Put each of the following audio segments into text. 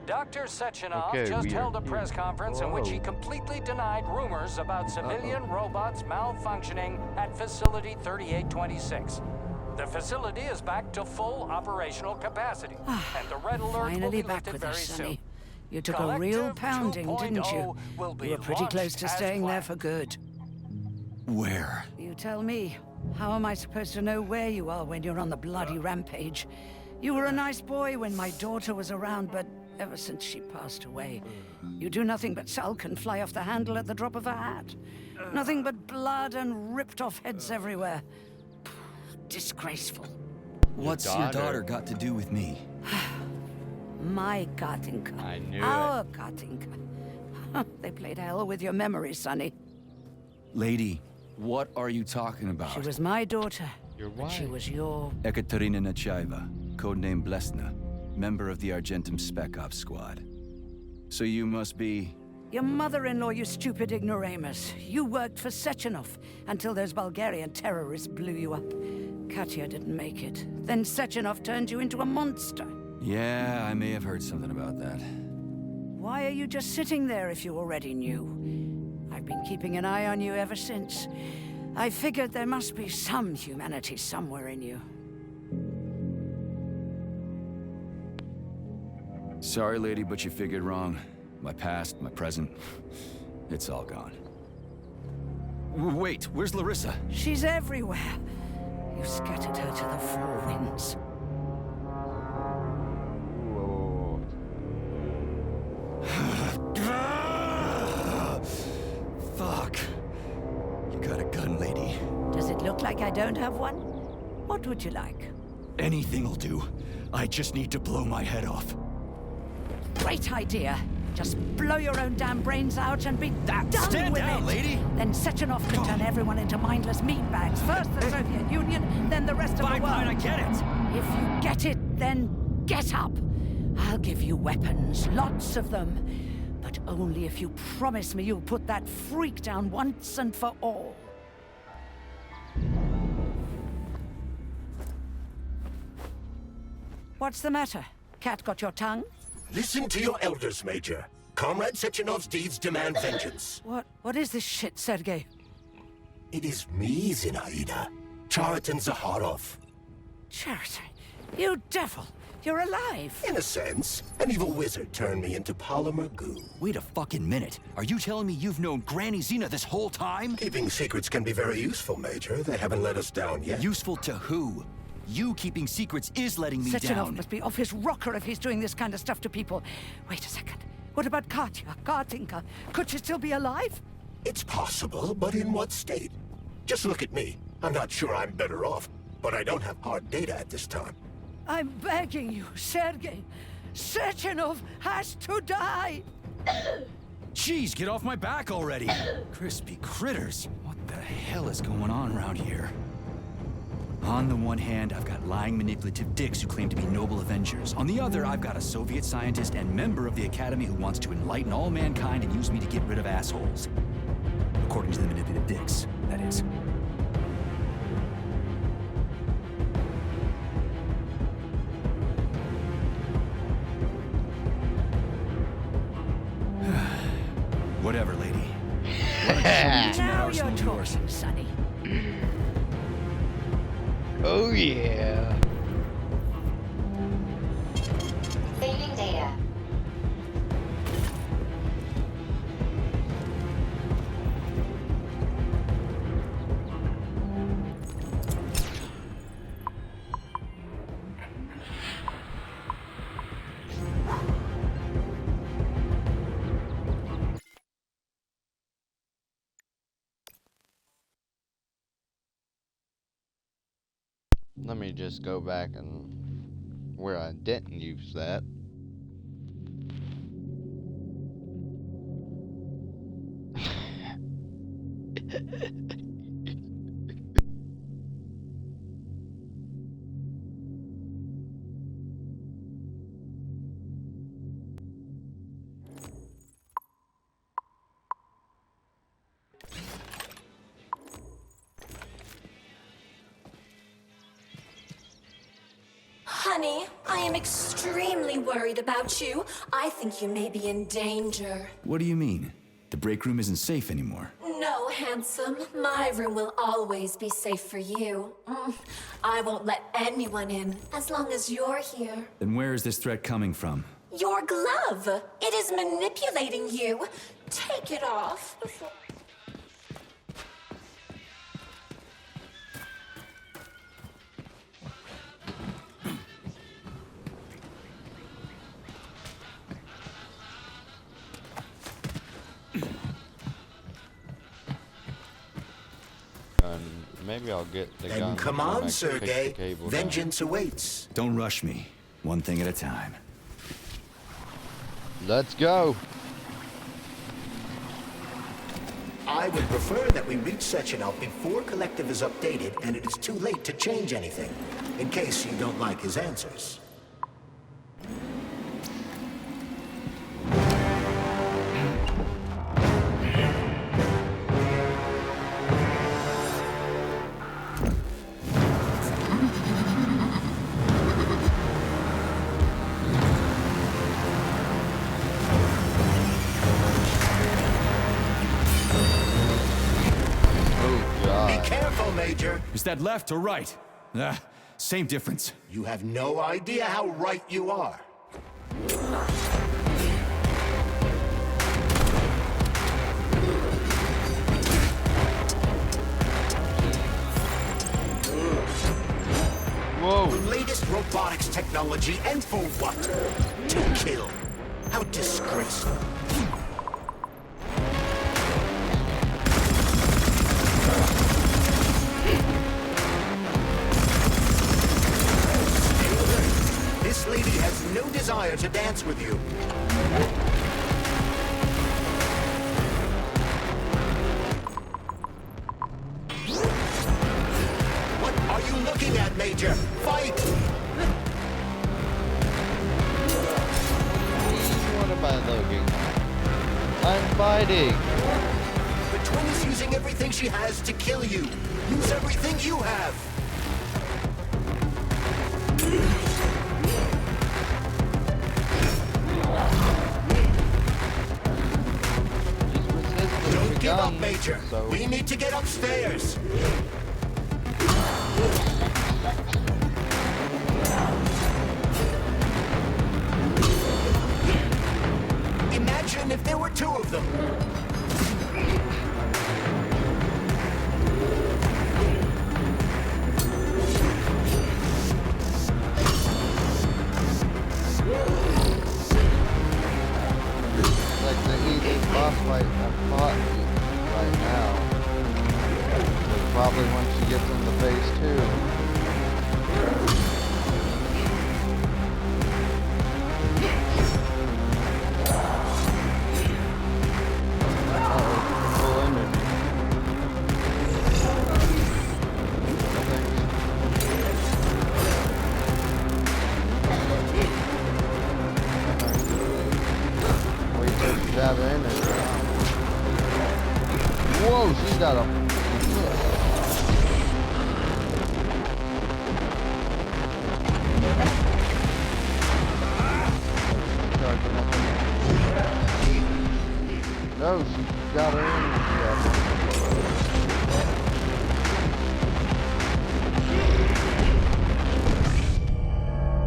Dr. Sechenov Okay, just we are held a here. press conference in which he completely denied rumors about civilian robots malfunctioning at Facility 3826. The facility is back to full operational capacity, and the red alert will Finally be back lifted with very us, soon. Sonny. You took a Collective real pounding, didn't 2.0 you? will be You were pretty close launched to as staying there planned. for good. Where? You tell me. How am I supposed to know where you are when you're on the bloody rampage? You were a nice boy when my daughter was around, but ever since she passed away, you do nothing but sulk and fly off the handle at the drop of a hat. Nothing but blood and ripped off heads everywhere. Disgraceful. What's your daughter got to do with me? My Katinka. I knew Our Katinka. They played hell with your memory, Sonny. Lady, what are you talking about? She was my daughter. Your But she wife. was your... Ekaterina Nechaeva, codename Blesna, member of the Argentum Spec Ops squad. So you must be... Your mother-in-law, you stupid ignoramus. You worked for Sechenov until those Bulgarian terrorists blew you up. Katya didn't make it. Then Sechenov turned you into a monster. Yeah, I may have heard something about that. Why are you just sitting there if you already knew? I've been keeping an eye on you ever since. I figured there must be some humanity somewhere in you. Sorry, lady, but you figured wrong. My past, my present, it's all gone. Wait, where's Larissa? She's everywhere. You scattered her to the four winds. Whoa. Fuck. You got a gun, lady. Does it look like I don't have one? What would you like? Anything'll do. I just need to blow my head off. Great idea. Just blow your own damn brains out and be done Stand with down, it. lady. Then Sechenov can turn everyone into mindless meatbags. First the Soviet Union, then the rest of the world. I get it. If you get it, then get up. I'll give you weapons, lots of them. But only if you promise me you'll put that freak down once and for all. What's the matter? Cat got your tongue? Listen to your elders, Major. Comrade Sechenov's deeds demand vengeance. What is this shit, Sergei? It is me, Zinaida. Chariton Zaharov. Charity, you devil! You're alive! In a sense, an evil wizard turned me into polymer goo. Wait a fucking minute. Are you telling me you've known Granny Zena this whole time? Keeping secrets can be very useful, Major. They haven't let us down yet. Useful to who? You keeping secrets is letting me Sechenov down. must be off his rocker if he's doing this kind of stuff to people. Wait a second. What about Katya, Katinka? Could she still be alive? It's possible, but in what state? Just look at me. I'm not sure I'm better off, but I don't have hard data at this time. I'm begging you, Sergei. Sechenov has to die! Jeez, get off my back already! Crispy critters. What the hell is going on around here? On the one hand, I've got lying manipulative dicks who claim to be noble avengers. On the other, I've got a Soviet scientist and member of the Academy who wants to enlighten all mankind and use me to get rid of assholes. According to the manipulative dicks, that is. Whatever, lady. Now you're talking, Sonny. Oh yeah. Saving data. Let me just go back and where I didn't use that. Honey, I am extremely worried about you. I think you may be in danger. What do you mean? The break room isn't safe anymore. No, handsome. My room will always be safe for you. I won't let anyone in as long as you're here. Then where is this threat coming from? Your glove. It is manipulating you. Take it off. Maybe I'll get the Then gun. come and I on, can fix the Sergey. cable down. Vengeance awaits. Don't rush me. One thing at a time. Let's go. I would prefer that we reach Sechenov before Collective is updated and it is too late to change anything, in case you don't like his answers. Be careful, Major. Is that left or right? Same difference. You have no idea how right you are. Whoa. The latest robotics technology, and for what? To kill. How disgraceful. This lady has no desire to dance with you. What are you looking at, Major? Fight! What am I looking at? I'm fighting. The twin is using everything she has to kill you. Use everything you have. Just resist the Don't give up, gun, Major. So We need to get upstairs. Imagine if there were two of them. like the easiest boss fight I've fought right now. But probably once she gets in the phase 2. Uh-oh, full energy. Wait till she got her energy. Whoa, she's got a... No, she got her energy up.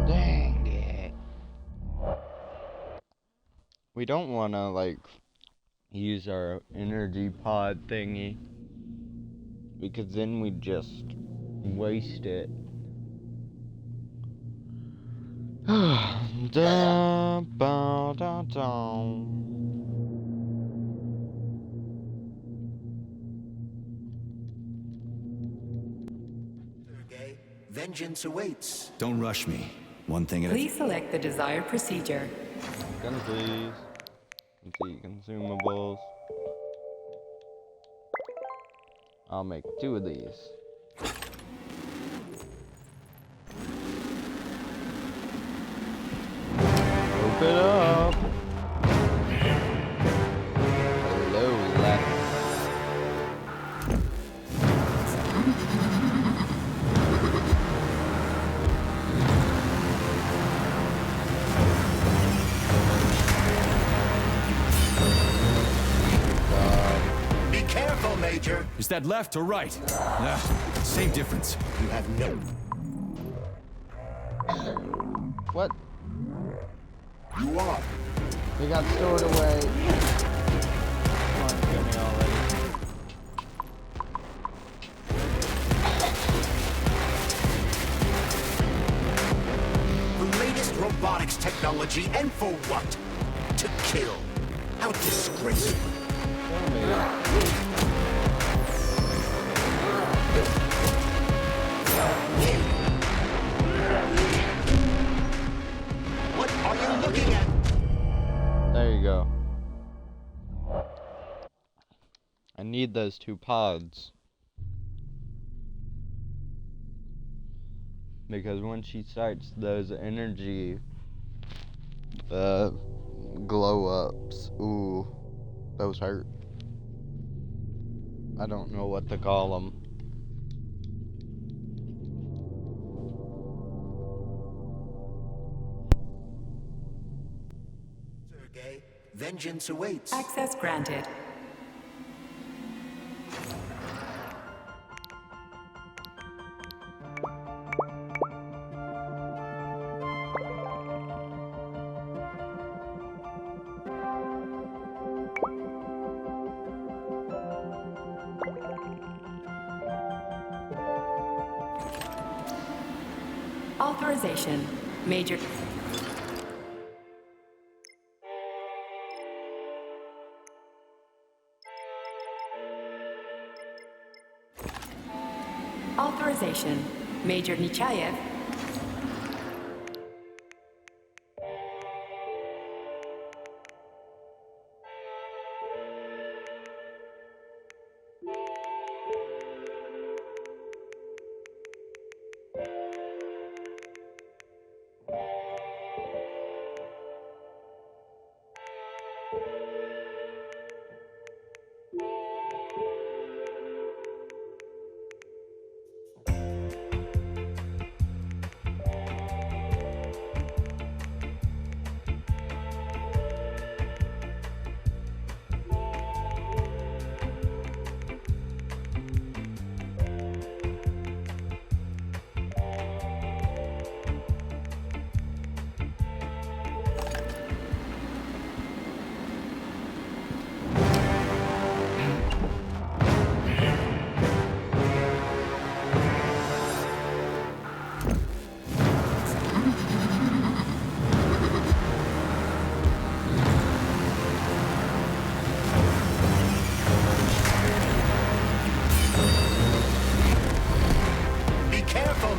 Dang it. We don't want to, like, use our energy pod thingy. Because then we just waste it. Da, ba, da, da. Sergey, vengeance awaits. Don't rush me. One thing at a Please select the desired procedure. Gun please. Complete consumables. I'll make 2 of these. Open up. Hello, left. Is that left or right? Same difference. You have no... What? You are. They got stored away. Come on, get me already. The latest robotics technology, and for what? To kill. How disgraceful. What are you looking at? There you go. I need those 2 pods. Because when she starts those energy glow ups, ooh, those hurt. I don't know what to call them. Sergey, vengeance awaits. Access granted. Authorization. Major. Authorization. Major Nechayev.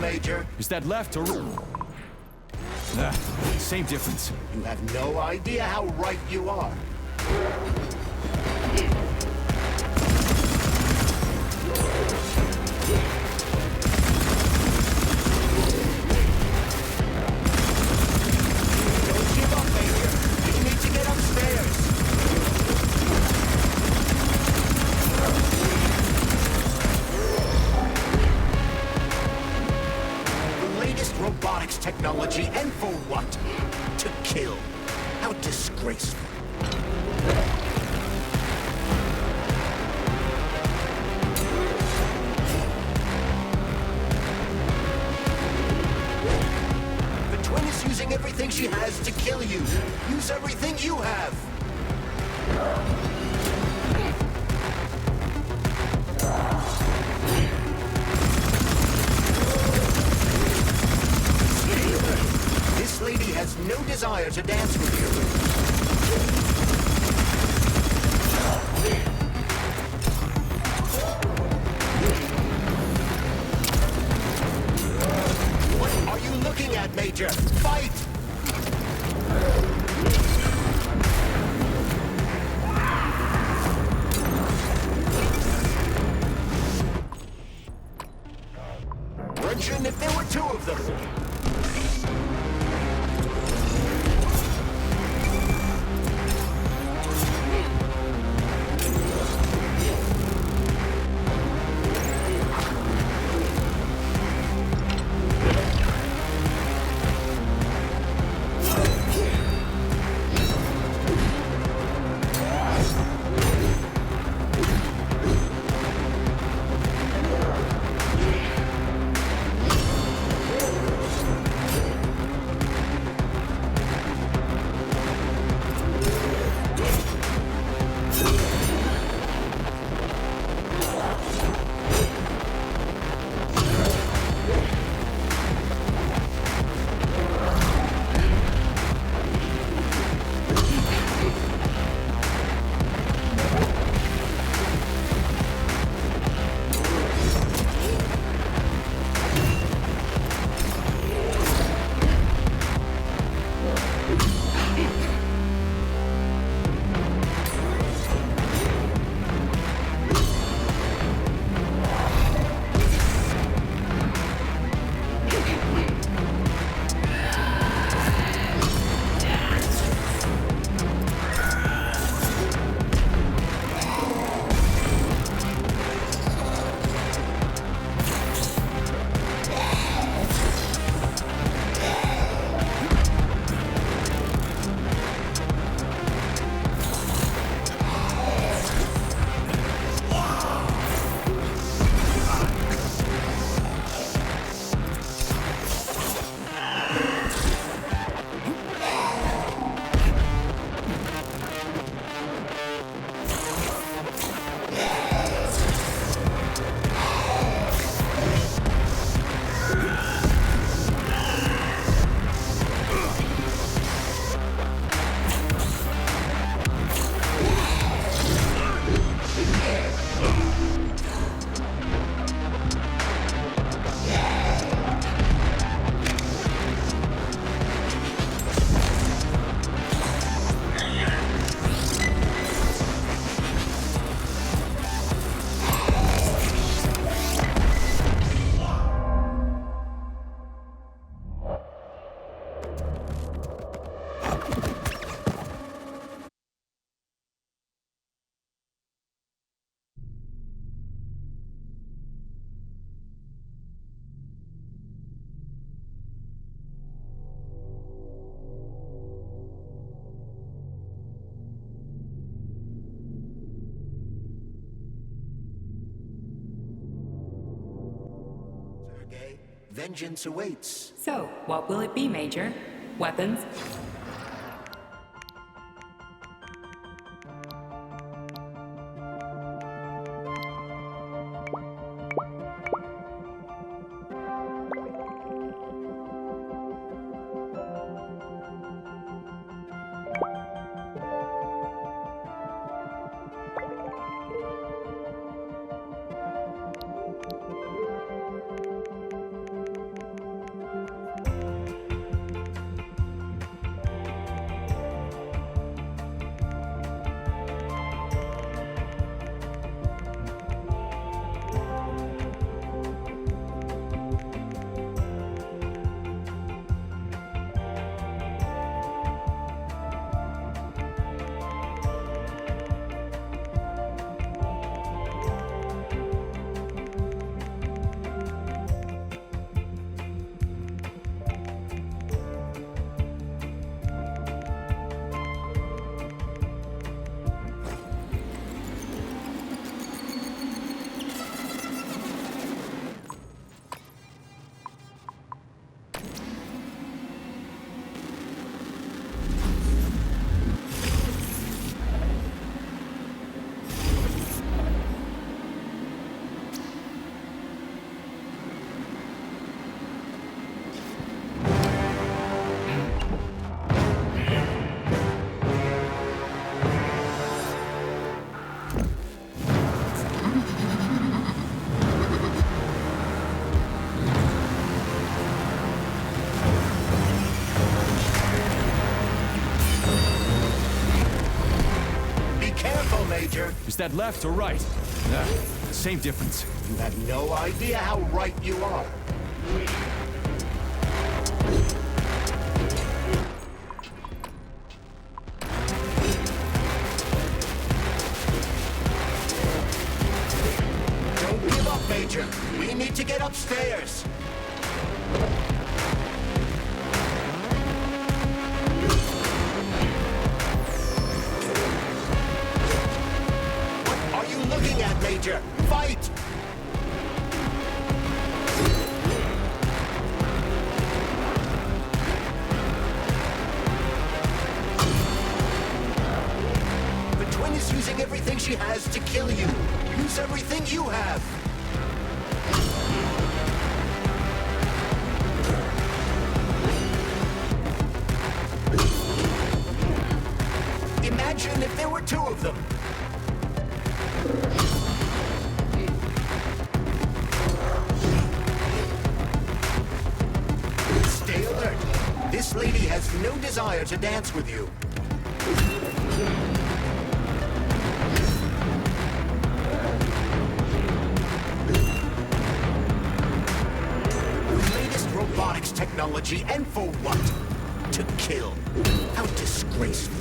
Major. Is that left or right? Same difference. You have no idea how right you are. Don't give up, Major. You need to get upstairs. Robotics technology, and for what? To kill. How disgraceful. The twin is using everything she has to kill you. Use everything you have. This lady has no desire to dance with you. What are you looking at, Major? Fight! Imagine if there were 2 of them. vengeance awaits. So, what will it be, Major? Weapons? Major. Is that left or right? Same difference. You have no idea how right you are. Don't give up, Major. We need to get upstairs. What are you looking at, Major? Fight! The twin is using everything she has to kill you. Use everything you have. Imagine if there were two of them. Stay alert. This lady has no desire to dance with you. The latest robotics technology, and for what? To kill. How disgraceful.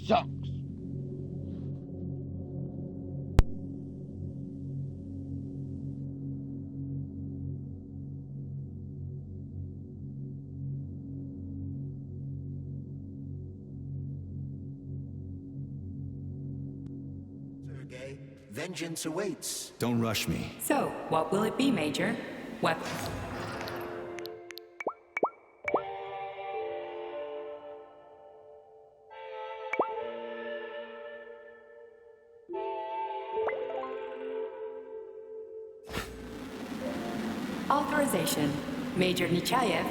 sucks. Sergei, vengeance awaits. Don't rush me. So, what will it be, Major? Weapons. Authorization. Major Nechayev.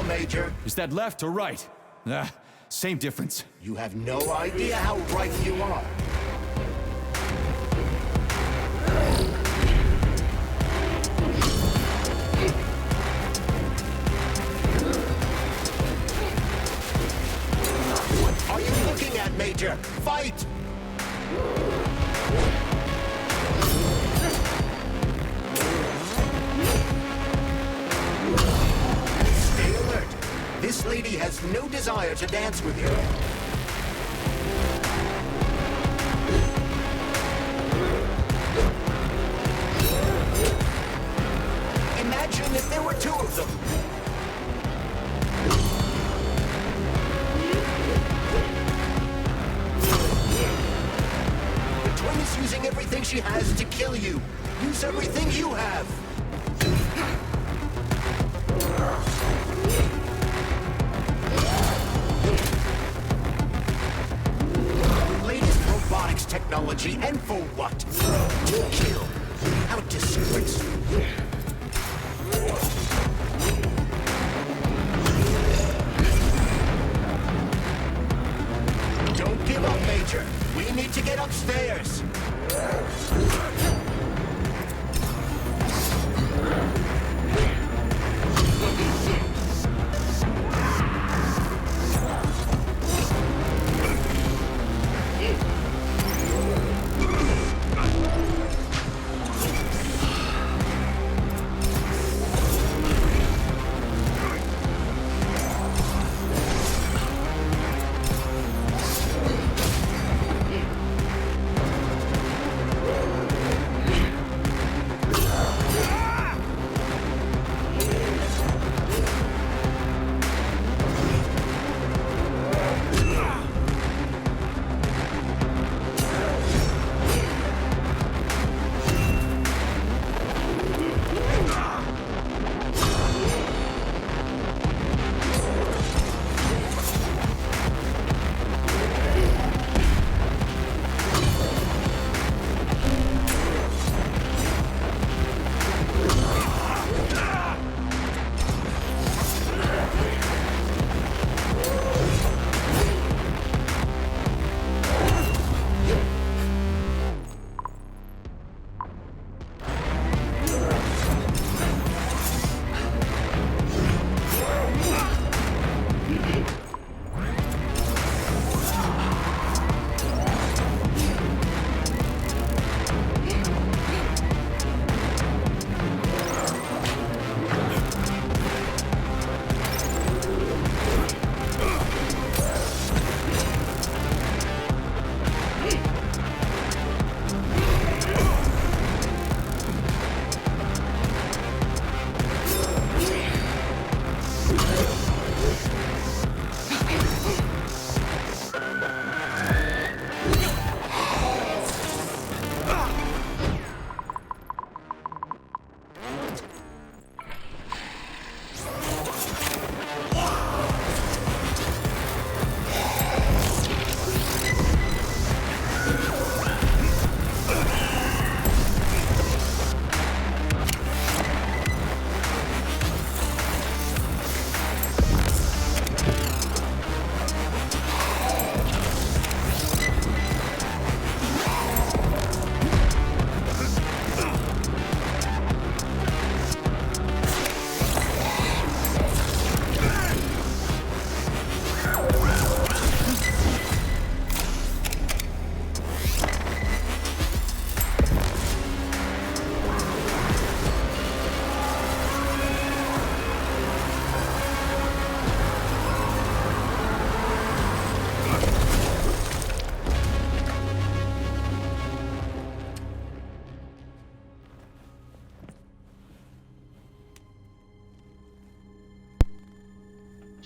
Major. Is that left or right? Same difference. You have no idea how right you are. What are you looking at, Major? Fight! This lady has no desire to dance with you. Imagine if there were two of them. The twin is using everything she has to kill you. Use everything you have. Technology, and for what? To kill. How disgraceful. Don't give up, Major. We need to get upstairs.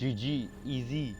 GG, easy.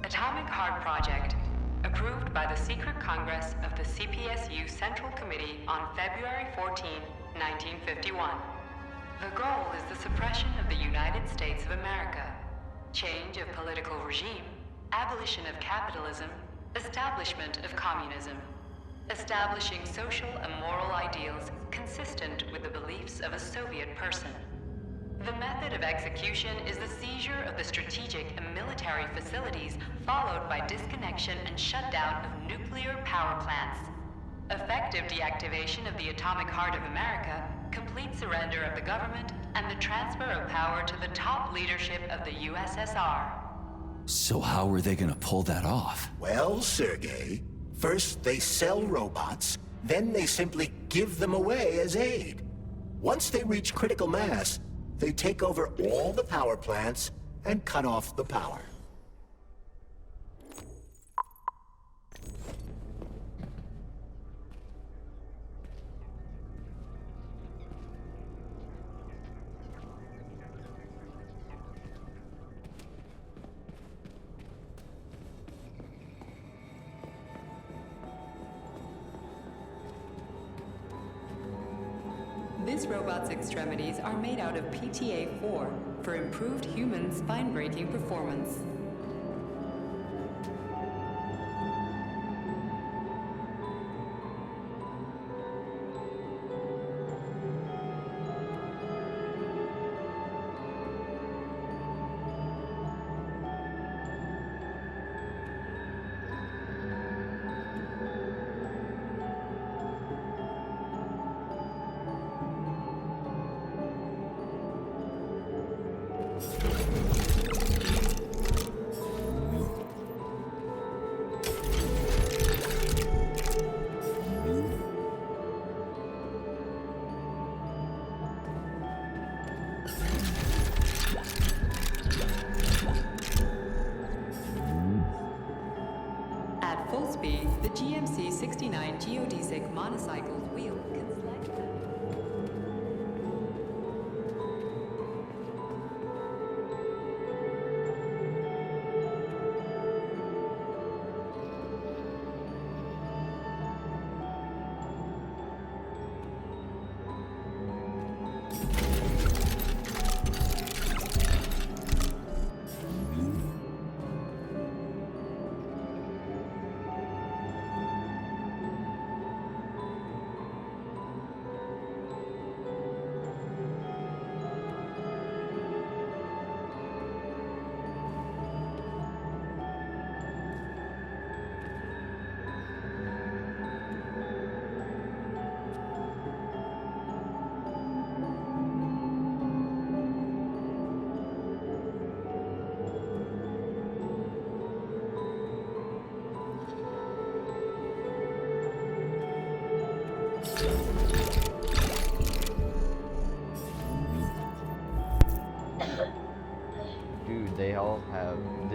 Atomic Heart Project, approved by the Secret Congress of the CPSU Central Committee on February 14, 1951. The goal is the suppression of the United States of America, change of political regime, abolition of capitalism, establishment of communism, establishing social and moral ideals consistent with the beliefs of a Soviet person. The method of execution is the seizure of the strategic and military facilities, followed by disconnection and shutdown of nuclear power plants. Effective deactivation of the atomic heart of America, complete surrender of the government, and the transfer of power to the top leadership of the USSR. So how are they gonna pull that off? Well, Sergei, first they sell robots, then they simply give them away as aid. Once they reach critical mass, they take over all the power plants and cut off the power. This robot's extremities are made out of PTA-4 for improved human spine-breaking performance. At full speed, the GMC-69 geodesic monocycle's wheel can slide back.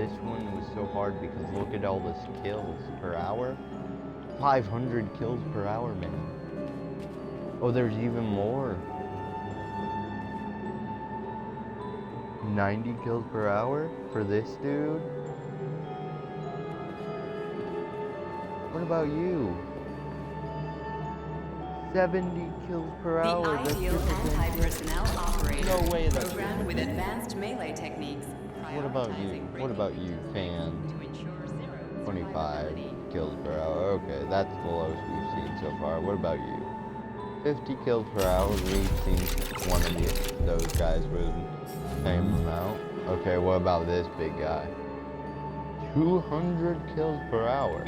this one was so hard because look at all this kills per hour. 500 kills per hour, man. Oh, there's even more. 90 kills per hour for this dude? What about you? 70 kills per The hour. That's ideal just anti-personnel operator. No way that's programmed with advanced melee techniques. What about you? prioritizing What about you, fan? to ensure zero 25 kills per hour. Okay, that's the lowest we've seen so far. What about you? 50 kills per hour. We've seen one of those guys with the same amount. Okay, what about this big guy? 200 kills per hour.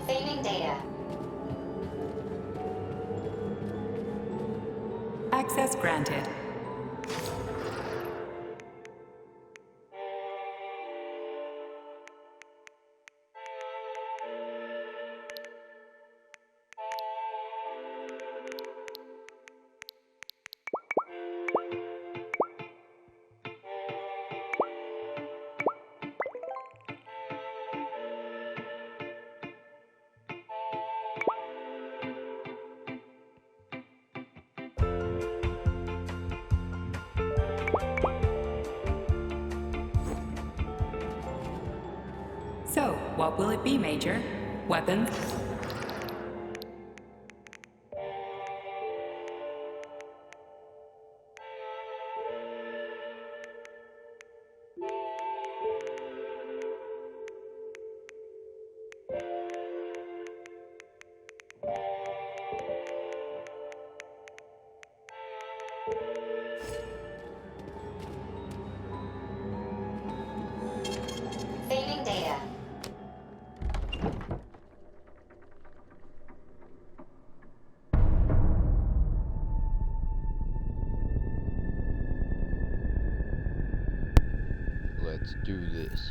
Saving data. Access granted. So, what will it be, Major? Weapons? Saving data. Let's do this.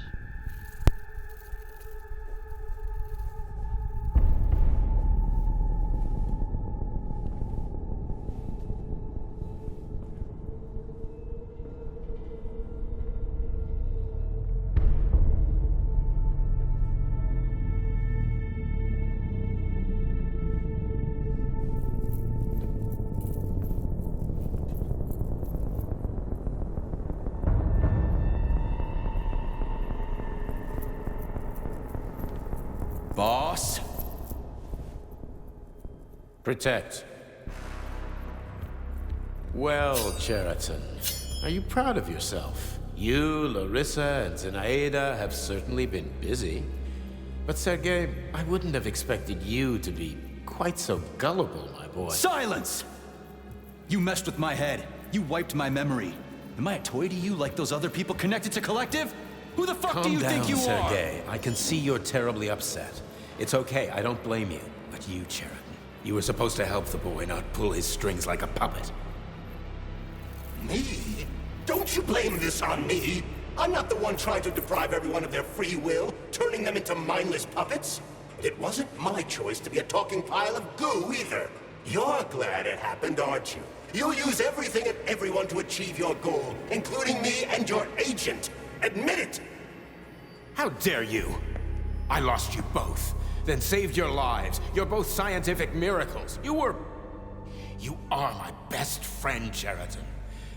Boss? Protect. Well, Cheriton, are you proud of yourself? You, Larissa, and Zenaida have certainly been busy. But Sergei, I wouldn't have expected you to be quite so gullible, my boy. Silence! You messed with my head. You wiped my memory. Am I a toy to you like those other people connected to Collective? Who the fuck do you think you are? Sergei. I can see you're terribly upset. It's okay, I don't blame you. But you, Cheriton, you were supposed to help the boy, not pull his strings like a puppet. Me? Don't you blame this on me? I'm not the one trying to deprive everyone of their free will, turning them into mindless puppets. It wasn't my choice to be a talking pile of goo either. You're glad it happened, aren't you? You'll use everything and everyone to achieve your goal, including me and your agent. Admit it! How dare you? I lost you both, then saved your lives. You're both scientific miracles. You are my best friend, Cheriton.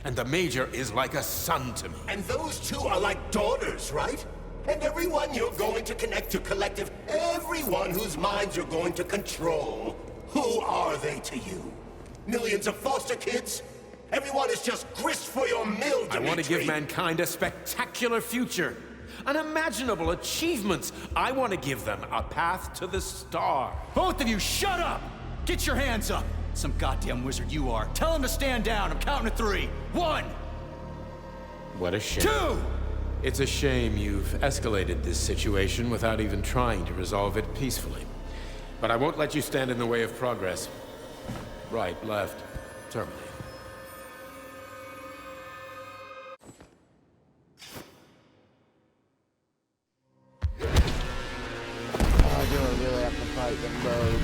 And the Major is like a son to me. And those two are like daughters, right? And everyone you're going to connect to Collective, everyone whose minds you're going to control, who are they to you? Millions of foster kids? Everyone is just grist for your mill, Dimitri. I want to give mankind a spectacular future. Unimaginable achievements. I want to give them a path to the star. Both of you, shut up! Get your hands up! Some goddamn wizard you are. Tell him to stand down. I'm counting to 3. 1! What a shame. 2! It's a shame you've escalated this situation without even trying to resolve it peacefully. But I won't let you stand in the way of progress. Right, left, terminate. Oh, do I really have to fight them both?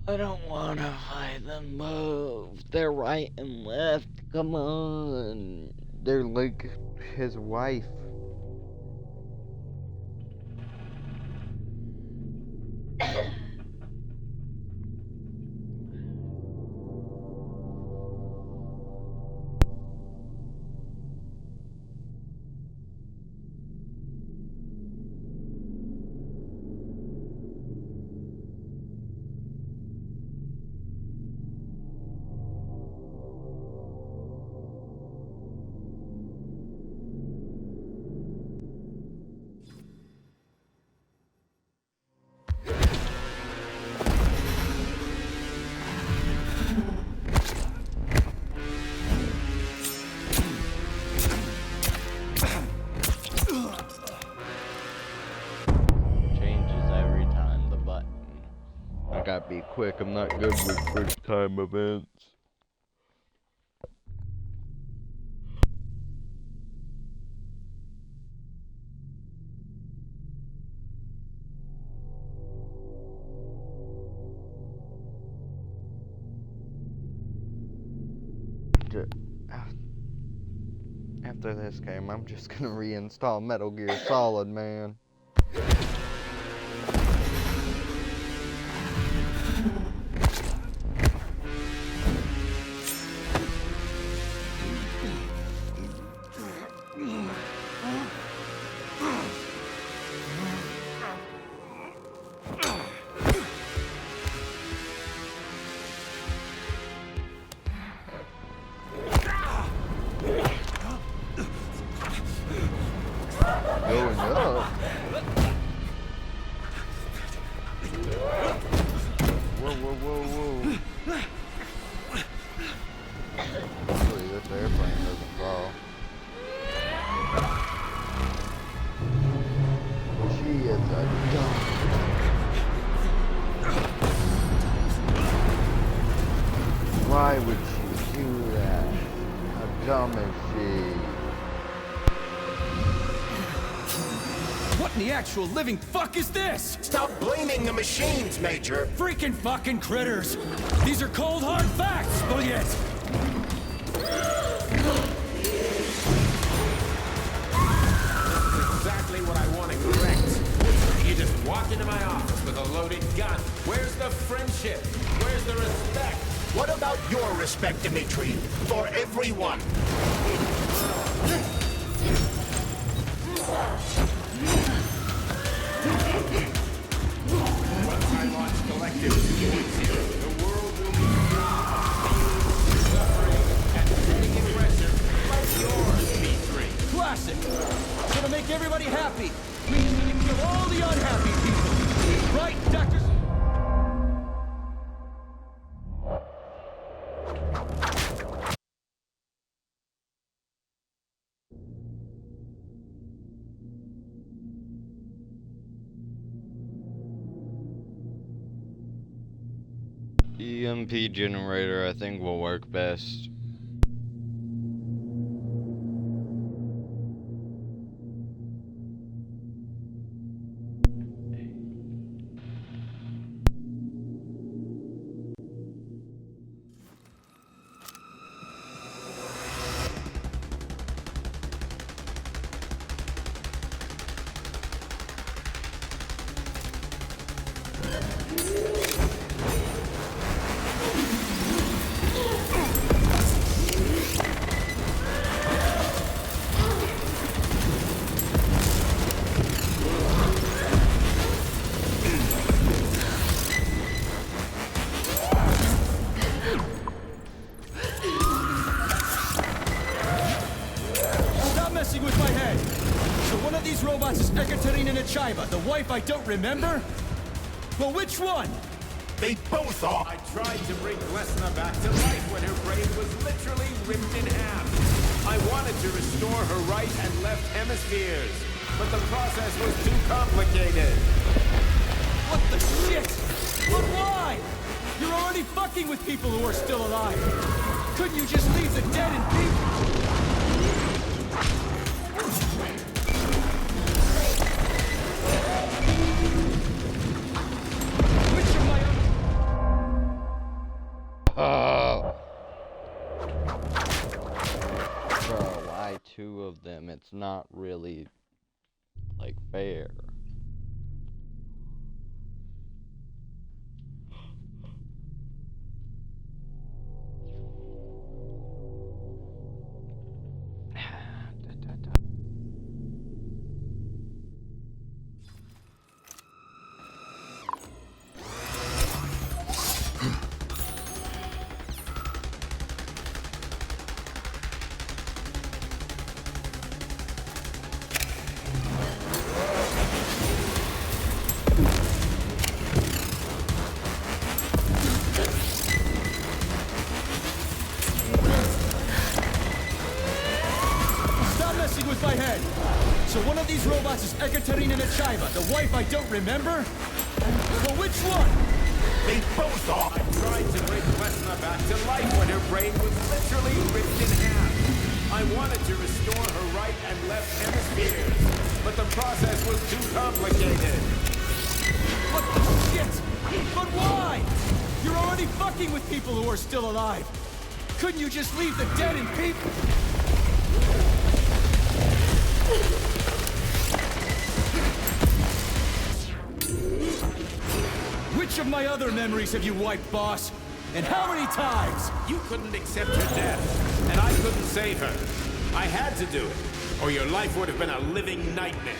I don't want to fight them both. They're right and left. Come on. They're like his wife. Gotta be quick, I'm not good with first time events. After this game, I'm just gonna reinstall Metal Gear Solid, man. Going up. Whoa, whoa, whoa, whoa. Hopefully this airplane doesn't fall. She is a dumb. Why would she do that? How dumb is she? What in the actual living fuck is this? Stop blaming the machines, Major! Freaking fucking critters! These are cold hard facts, Bulliet! Exactly what I want to correct. You just walked into my office with a loaded gun. Where's the friendship? Where's the respect? What about your respect, Dimitri? For everyone? Once I launch Collective 2.0, the world will be suffering and taking aggressive like yours, B3. Classic! Gonna make everybody happy! Means we can kill all the unhappy people! Right, Dr. EMP generator, I think, will work best. The wife I don't remember? Well, which one? They both are! I tried to bring Glesna back to life when her brain was literally ripped in half. I wanted to restore her right and left hemispheres, but the process was too complicated. What the shit? But why? You're already fucking with people who are still alive. Couldn't you just leave the dead in peace? two of them. It's not really, like, fair. With my head. So one of these robots is Ekaterina Nechaeva, the wife I don't remember? But which one? They both are. I tried to bring Lesna back to life when her brain was literally ripped in half. I wanted to restore her right and left hemispheres, but the process was too complicated. What the shit? But why? You're already fucking with people who are still alive. Couldn't you just leave the dead in peace? Which of my other memories have you wiped, boss? And how many times? You couldn't accept her death, and I couldn't save her. I had to do it, or your life would have been a living nightmare.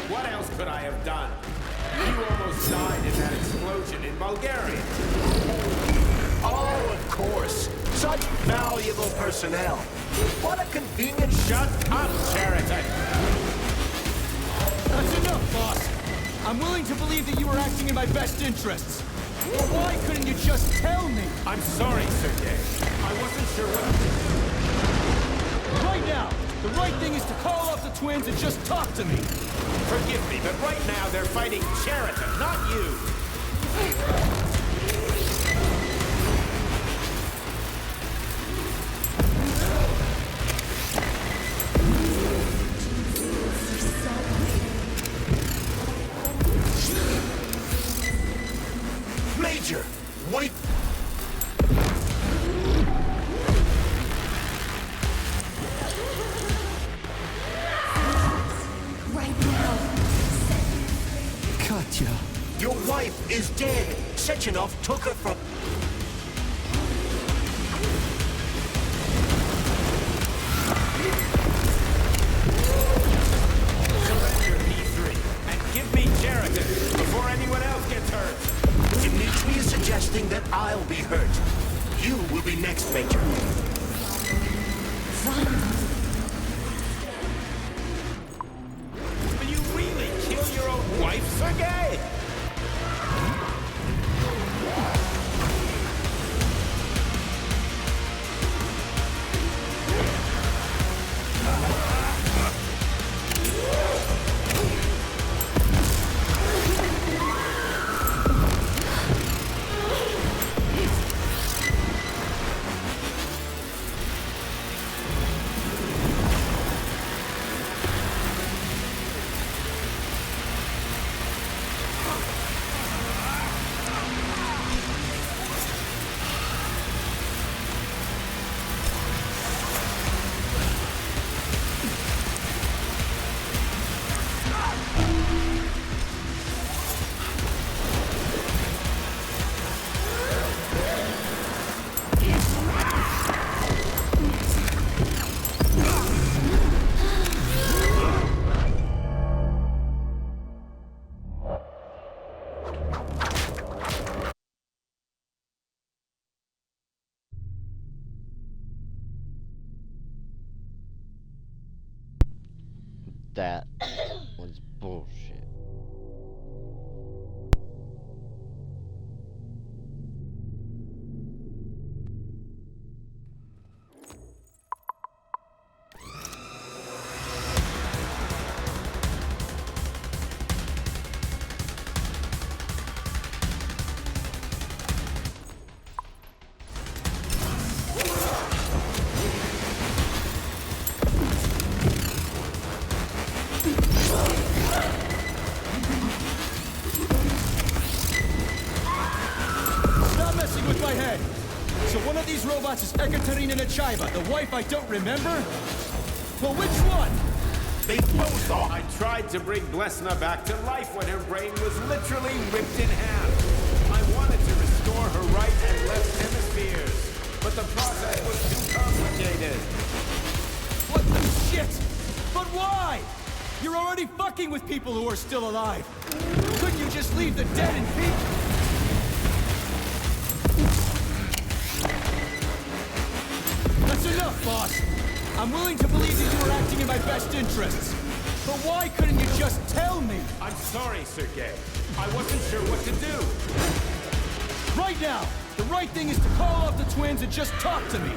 What else could I have done? You almost died in that explosion in Bulgaria. Oh, of course. Such valuable personnel. What a convenient... Shut up, Sheraton! That's enough, boss. I'm willing to believe that you were acting in my best interests. But why couldn't you just tell me? I'm sorry, Sergei. I wasn't sure what... Right now, the right thing is to call up the twins and just talk to me. Forgive me, but right now they're fighting Sheraton, not you. Major, wait! Right now. Katya. Your wife is dead. Sechenov took her from... Surrender P3 and give me Sheraton before anyone else gets hurt. Dmitri is suggesting that I'll be hurt. You will be next, Major. Will you really kill your own wife, Sergei? That was bullshit. Karenina Chaiba, the wife I don't remember? Well, which one? They both are. I tried to bring Blesna back to life when her brain was literally ripped in half. I wanted to restore her right and left hemispheres, but the process was too complicated. What the shit? But why? You're already fucking with people who are still alive. Couldn't you just leave the dead in peace? That's enough, boss. I'm willing to believe that you were acting in my best interests. But why couldn't you just tell me? I'm sorry, Sergei. I wasn't sure what to do. Right now, the right thing is to call off the twins and just talk to me.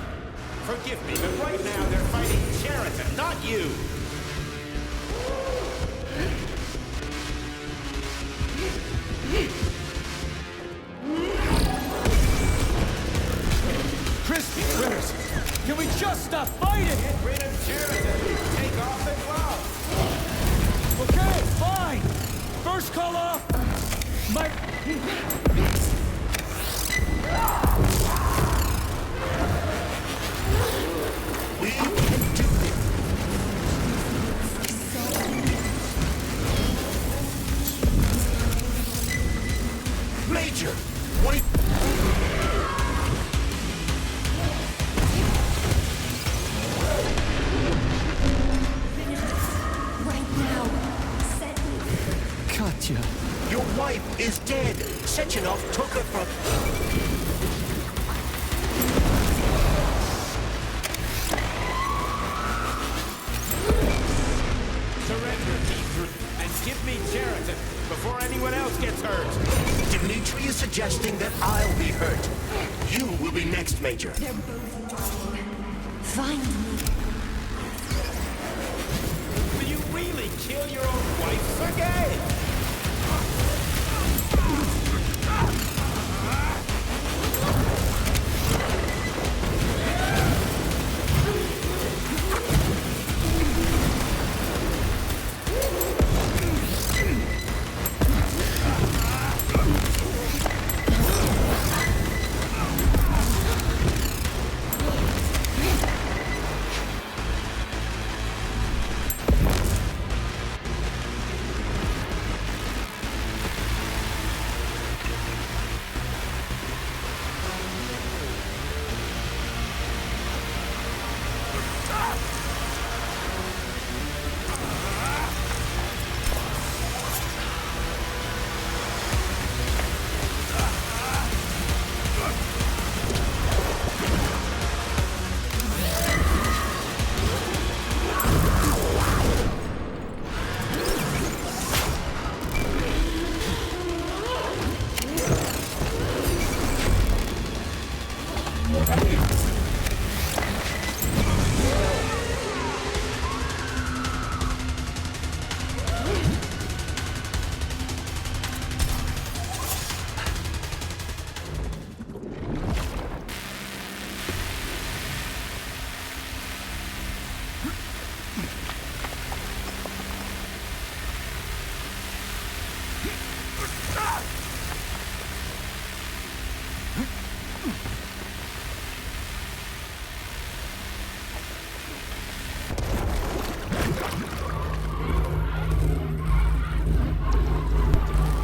Forgive me, but right now they're fighting Cheriton, not you. Crispy critters, can we just stop fighting? Get rid of Cheriton. Take off the glove. Okay, fine. First call off. My... We can do this. Major, what? Right now. Set me. Katya. Your wife is dead. Sechenov took her from... Surrender, Heath, and give me Cheriton before anyone else gets hurt. Dmitri is suggesting that I'll be hurt. You will be next, Major. They're both dying. Find me. Will you really kill your own wife, Sergei?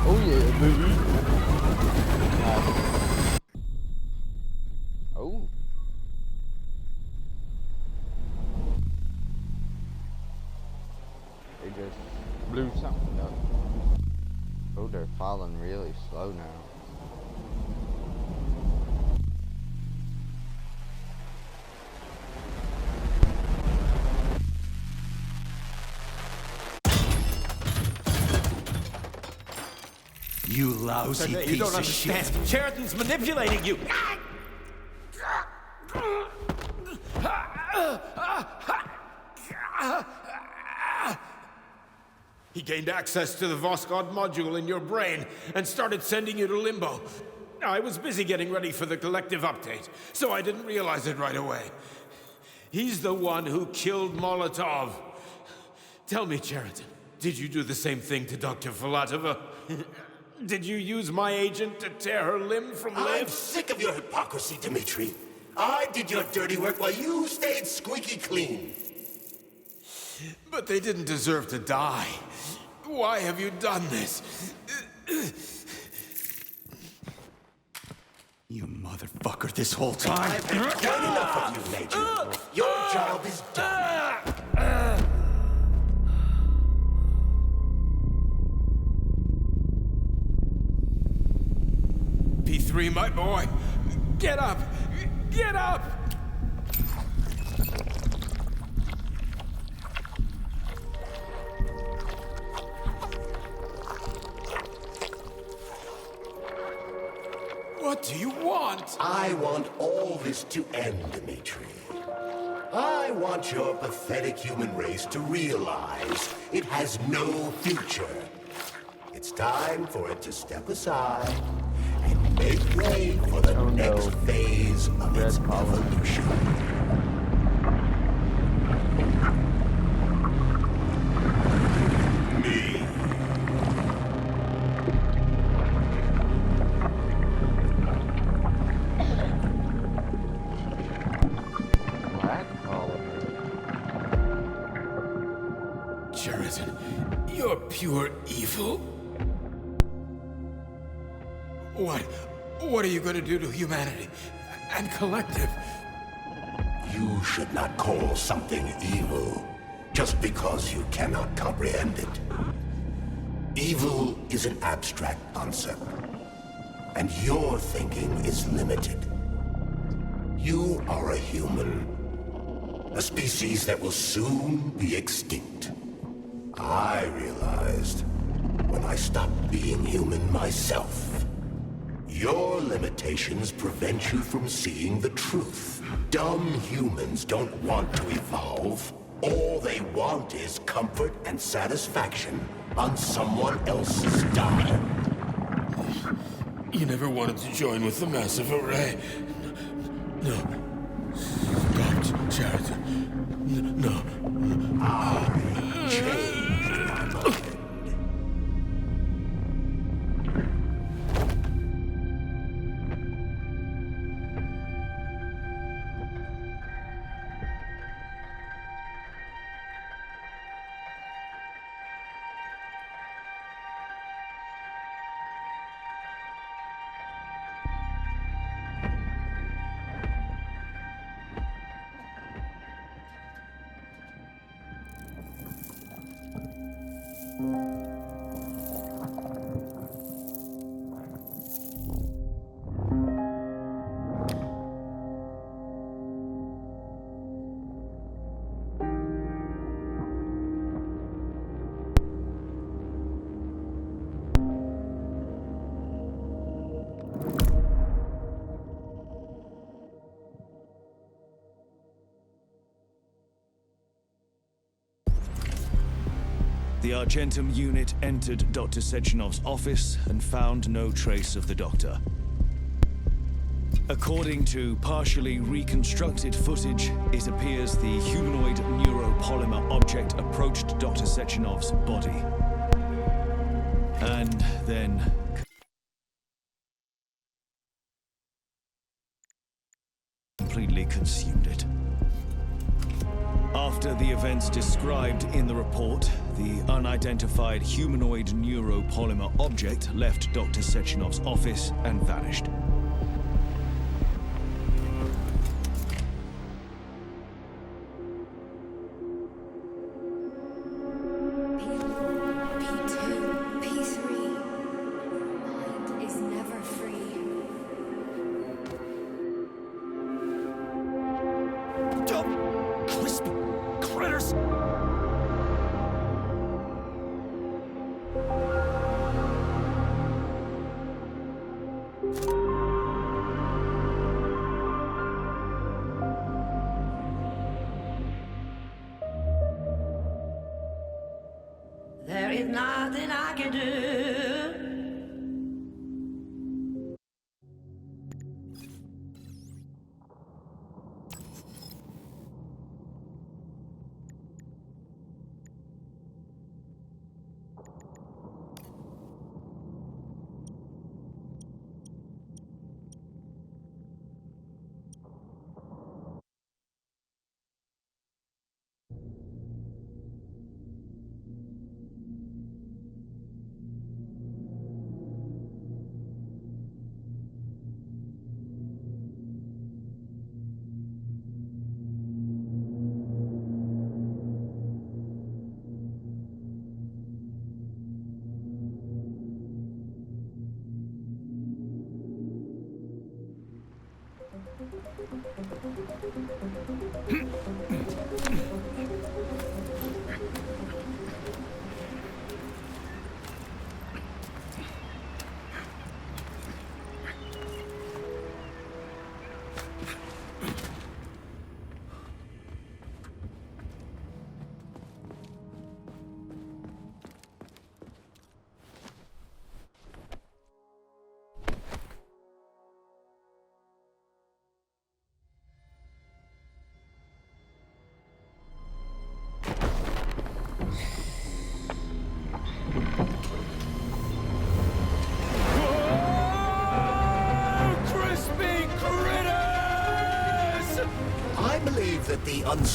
Oh yeah, baby. Oh. They just blew something up. Oh, they're falling really slow now. You lousy Sergei, piece you don't of understand. shit. Cheriton's manipulating you. He gained access to the Voskhod module in your brain and started sending you to Limbo. I was busy getting ready for the collective update, so I didn't realize it right away. He's the one who killed Molotov. Tell me, Cheriton, did you do the same thing to Dr. Filatova? Did you use my agent to tear her limb from limb? I'm sick of your hypocrisy, Dmitri. I did your dirty work while you stayed squeaky clean. But they didn't deserve to die. Why have you done this? You motherfucker this whole time. I've done enough of you, Major. Your job is done. P3, my boy. Get up! Get up! What do you want? I want all this to end, Dimitri. I want your pathetic human race to realize it has no future. It's time for it to step aside and make way for the next phase of its evolution. Me. Sheridan, you're pure evil. What are you going to do to humanity and collective? You should not call something evil just because you cannot comprehend it. Evil is an abstract concept, and your thinking is limited. You are a human, a species that will soon be extinct. I realized when I stopped being human myself. Your limitations prevent you from seeing the truth. Dumb humans don't want to evolve. All they want is comfort and satisfaction on someone else's dime. You never wanted to join with the massive array. No. Stop, Sheridan. No. I changed my mind. The Argentum unit entered Dr. Sechenov's office and found no trace of the doctor. According to partially reconstructed footage, it appears the humanoid neuropolymer object approached Dr. Sechenov's body. And then completely consumed it. After the events described in the report, the unidentified humanoid neuropolymer object left Dr. Sechenov's office and vanished. P2, P3. Your mind is never free. Crispy critters! There is nothing I can do.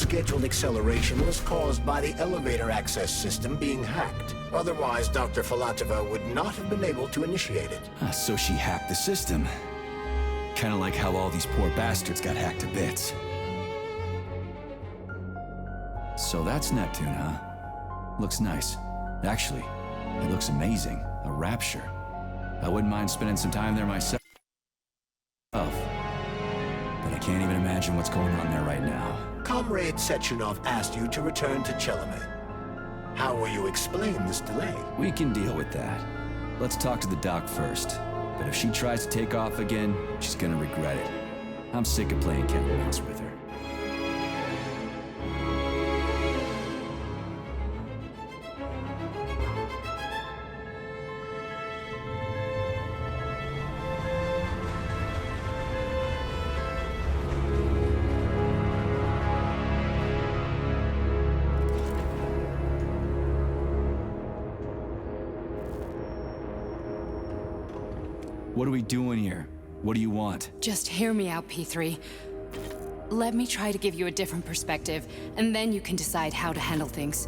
unscheduled acceleration was caused by the elevator access system being hacked. Otherwise, Dr. Filatova would not have been able to initiate it. So she hacked the system. Kinda like how all these poor bastards got hacked to bits. So that's Neptune, huh? Looks nice. Actually, it looks amazing. A rapture. I wouldn't mind spending some time there myself. But I can't even imagine what's going on there right now. Comrade Sechenov asked you to return to Chelome. How will you explain this delay? We can deal with that. Let's talk to the doc first. But if she tries to take off again, she's gonna regret it. I'm sick of playing cat and mouse with her. What are we doing here? What do you want? Just hear me out, P3. Let me try to give you a different perspective, and then you can decide how to handle things.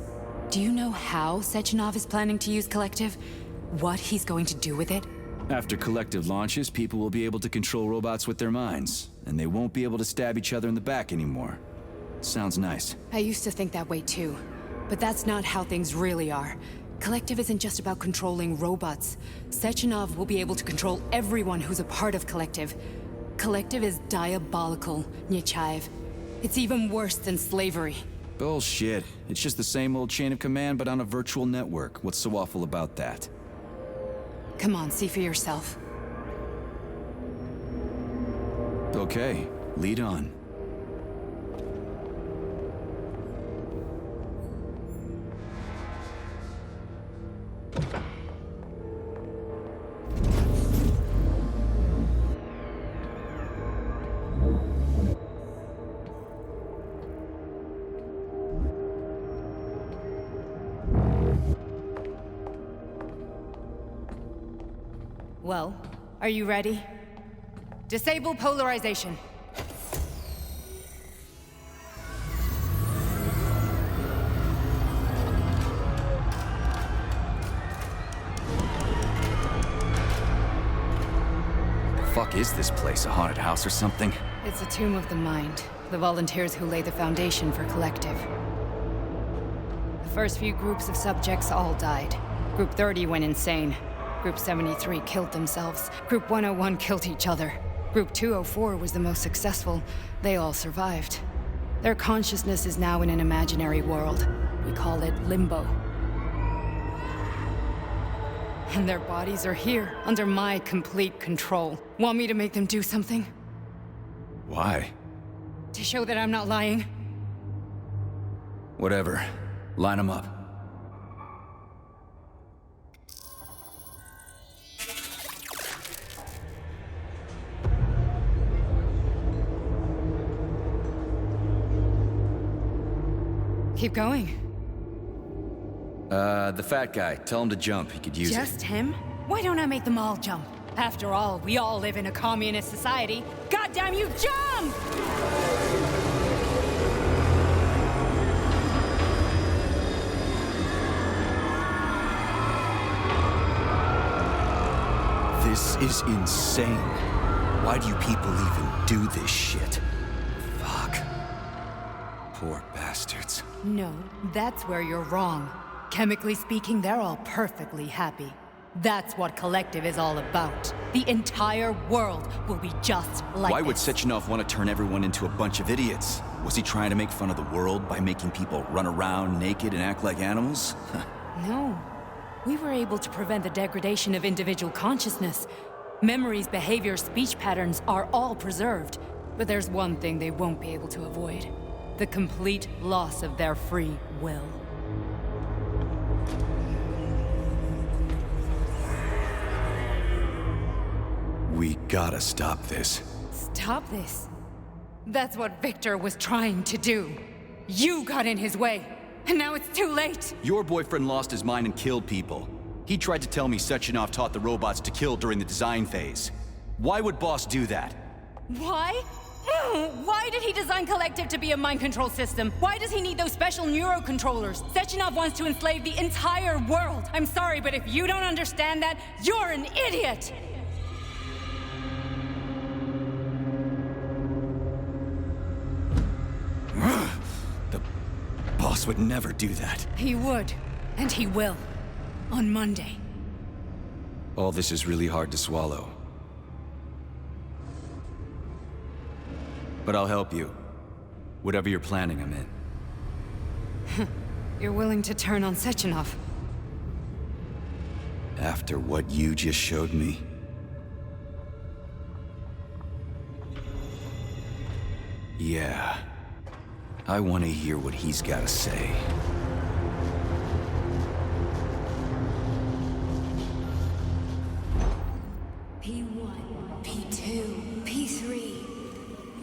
Do you know how Sechenov is planning to use Collective? What he's going to do with it? After Collective launches, people will be able to control robots with their minds, and they won't be able to stab each other in the back anymore. Sounds nice. I used to think that way too, but that's not how things really are. Collective isn't just about controlling robots. Sechenov will be able to control everyone who's a part of Collective. Collective is diabolical, Nechayev. It's even worse than slavery. Bullshit. It's just the same old chain of command, but on a virtual network. What's so awful about that? Come on, see for yourself. Okay, lead on. Well, are you ready? Disable polarization. Fuck is this place? A haunted house or something? It's a tomb of the mind. The volunteers who lay the foundation for Collective. The first few groups of subjects all died. Group 30 went insane. Group 73 killed themselves. Group 101 killed each other. Group 204 was the most successful. They all survived. Their consciousness is now in an imaginary world. We call it Limbo. And their bodies are here, under my complete control. Want me to make them do something? Why? To show that I'm not lying? Whatever. Line them up. Keep going. The fat guy. Tell him to jump. He could use it. Just him? Why don't I make them all jump? After all, we all live in a communist society. Goddamn you, jump! This is insane. Why do you people even do this shit? Fuck. Poor bastards. No, that's where you're wrong. Chemically speaking, they're all perfectly happy. That's what Collective is all about. The entire world will be just like Why would this. Sechenov want to turn everyone into a bunch of idiots? Was he trying to make fun of the world by making people run around naked and act like animals? No. We were able to prevent the degradation of individual consciousness. Memories, behavior, speech patterns are all preserved. But there's one thing they won't be able to avoid. The complete loss of their free will. We gotta stop this. Stop this. That's what Victor was trying to do. You got in his way, and now it's too late. Your boyfriend lost his mind and killed people. He tried to tell me Sechenov taught the robots to kill during the design phase. Why would Boss do that? Why? Why did he design Collective to be a mind control system? Why does he need those special neurocontrollers? Sechenov wants to enslave the entire world. I'm sorry, but if you don't understand that, you're an idiot! The boss would never do that. He would. And he will. On Monday. All this is really hard to swallow. But I'll help you. Whatever you're planning, I'm in. You're willing to turn on Sechenov? After what you just showed me? Yeah. I want to hear what he's got to say. P1, P2, P3.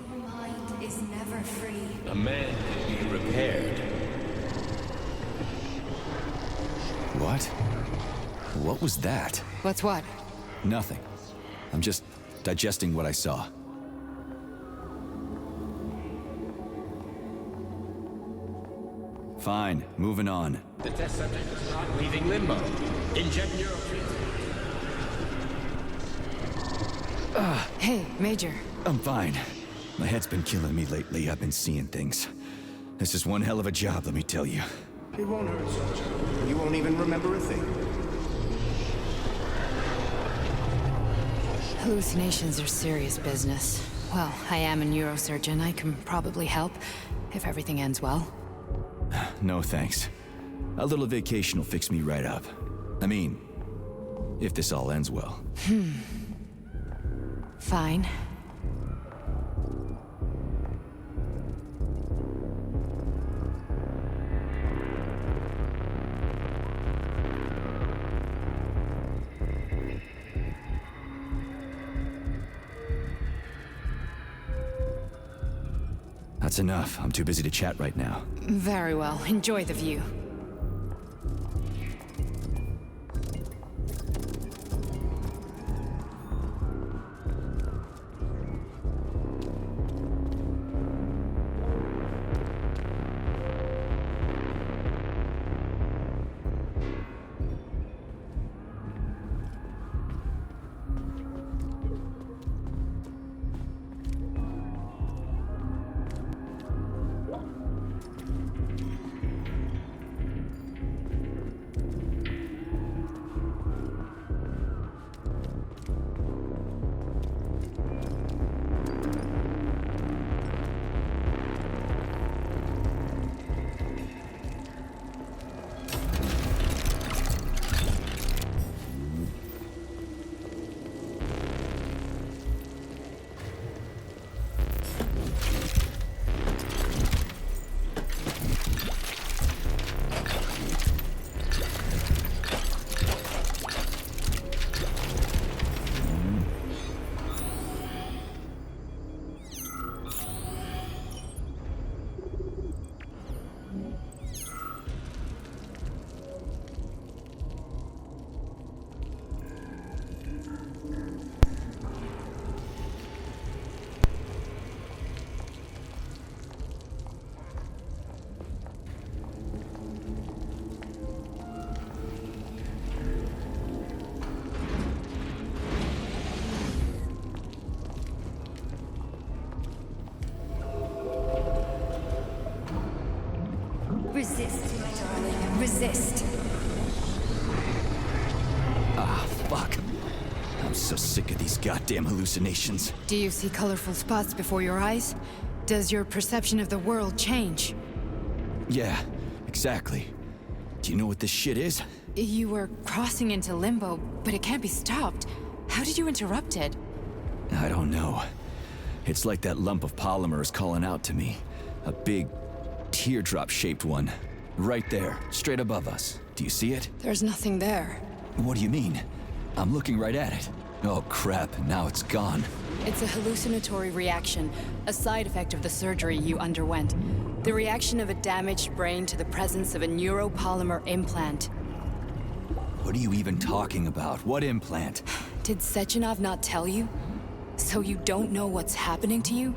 Your mind is never free. A man can be repaired. What? What was that? What's what? Nothing. I'm just digesting what I saw. Fine, moving on. The test subject is not leaving limbo. Inject neurotransmitter. Hey, Major. I'm fine. My head's been killing me lately. I've been seeing things. This is one hell of a job, let me tell you. It won't hurt, soldier. You won't even remember a thing. Hallucinations are serious business. Well, I am a neurosurgeon. I can probably help, if everything ends well. No thanks. A little vacation will fix me right up. I mean, if this all ends well. Fine. That's enough. I'm too busy to chat right now. Very well. Enjoy the view. Resist, my darling. Resist. Ah, fuck. I'm so sick of these goddamn hallucinations. Do you see colorful spots before your eyes? Does your perception of the world change? Yeah, exactly. Do you know what this shit is? You were crossing into limbo, but it can't be stopped. How did you interrupt it? I don't know. It's like that lump of polymer is calling out to me. A big, teardrop-shaped one. Right there, straight above us. Do you see it? There's nothing there. What do you mean? I'm looking right at it. Oh crap, now it's gone. It's a hallucinatory reaction, a side effect of the surgery you underwent. The reaction of a damaged brain to the presence of a neuropolymer implant. What are you even talking about? What implant? Did Sechenov not tell you? So you don't know what's happening to you?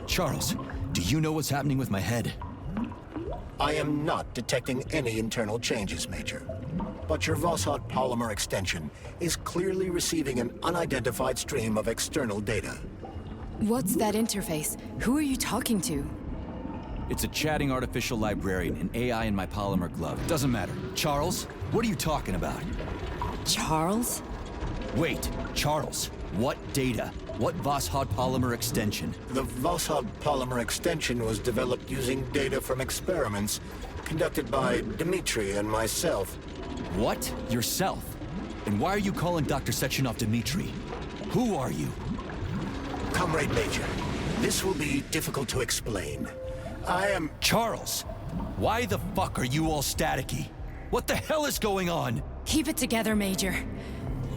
Charles, do you know what's happening with my head? I am not detecting any internal changes, Major. But your Voskhod polymer extension is clearly receiving an unidentified stream of external data. What's that interface? Who are you talking to? It's a chatting artificial librarian, an AI in my polymer glove. Doesn't matter. Charles, what are you talking about? Charles? Wait, Charles, what data? What Voskhod polymer extension? The Voskhod polymer extension was developed using data from experiments conducted by Dmitri and myself. What? Yourself? And why are you calling Dr. Sechenov Dmitri? Who are you? Comrade Major, this will be difficult to explain. I am... Charles, why the fuck are you all staticky? What the hell is going on? Keep it together, Major.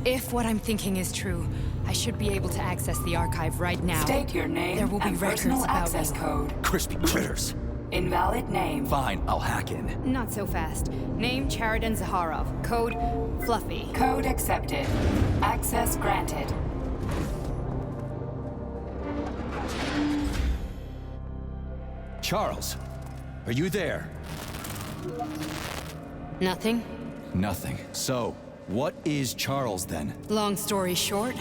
If what I'm thinking is true, I should be able to access the archive right now. State your name There will be and records personal about access you. code. Crispy critters. Invalid name. Fine, I'll hack in. Not so fast. Name Cheriton Zaharov. Code Fluffy. Code accepted. Access granted. Charles, are you there? Nothing? Nothing. So, what is Charles then? Long story short,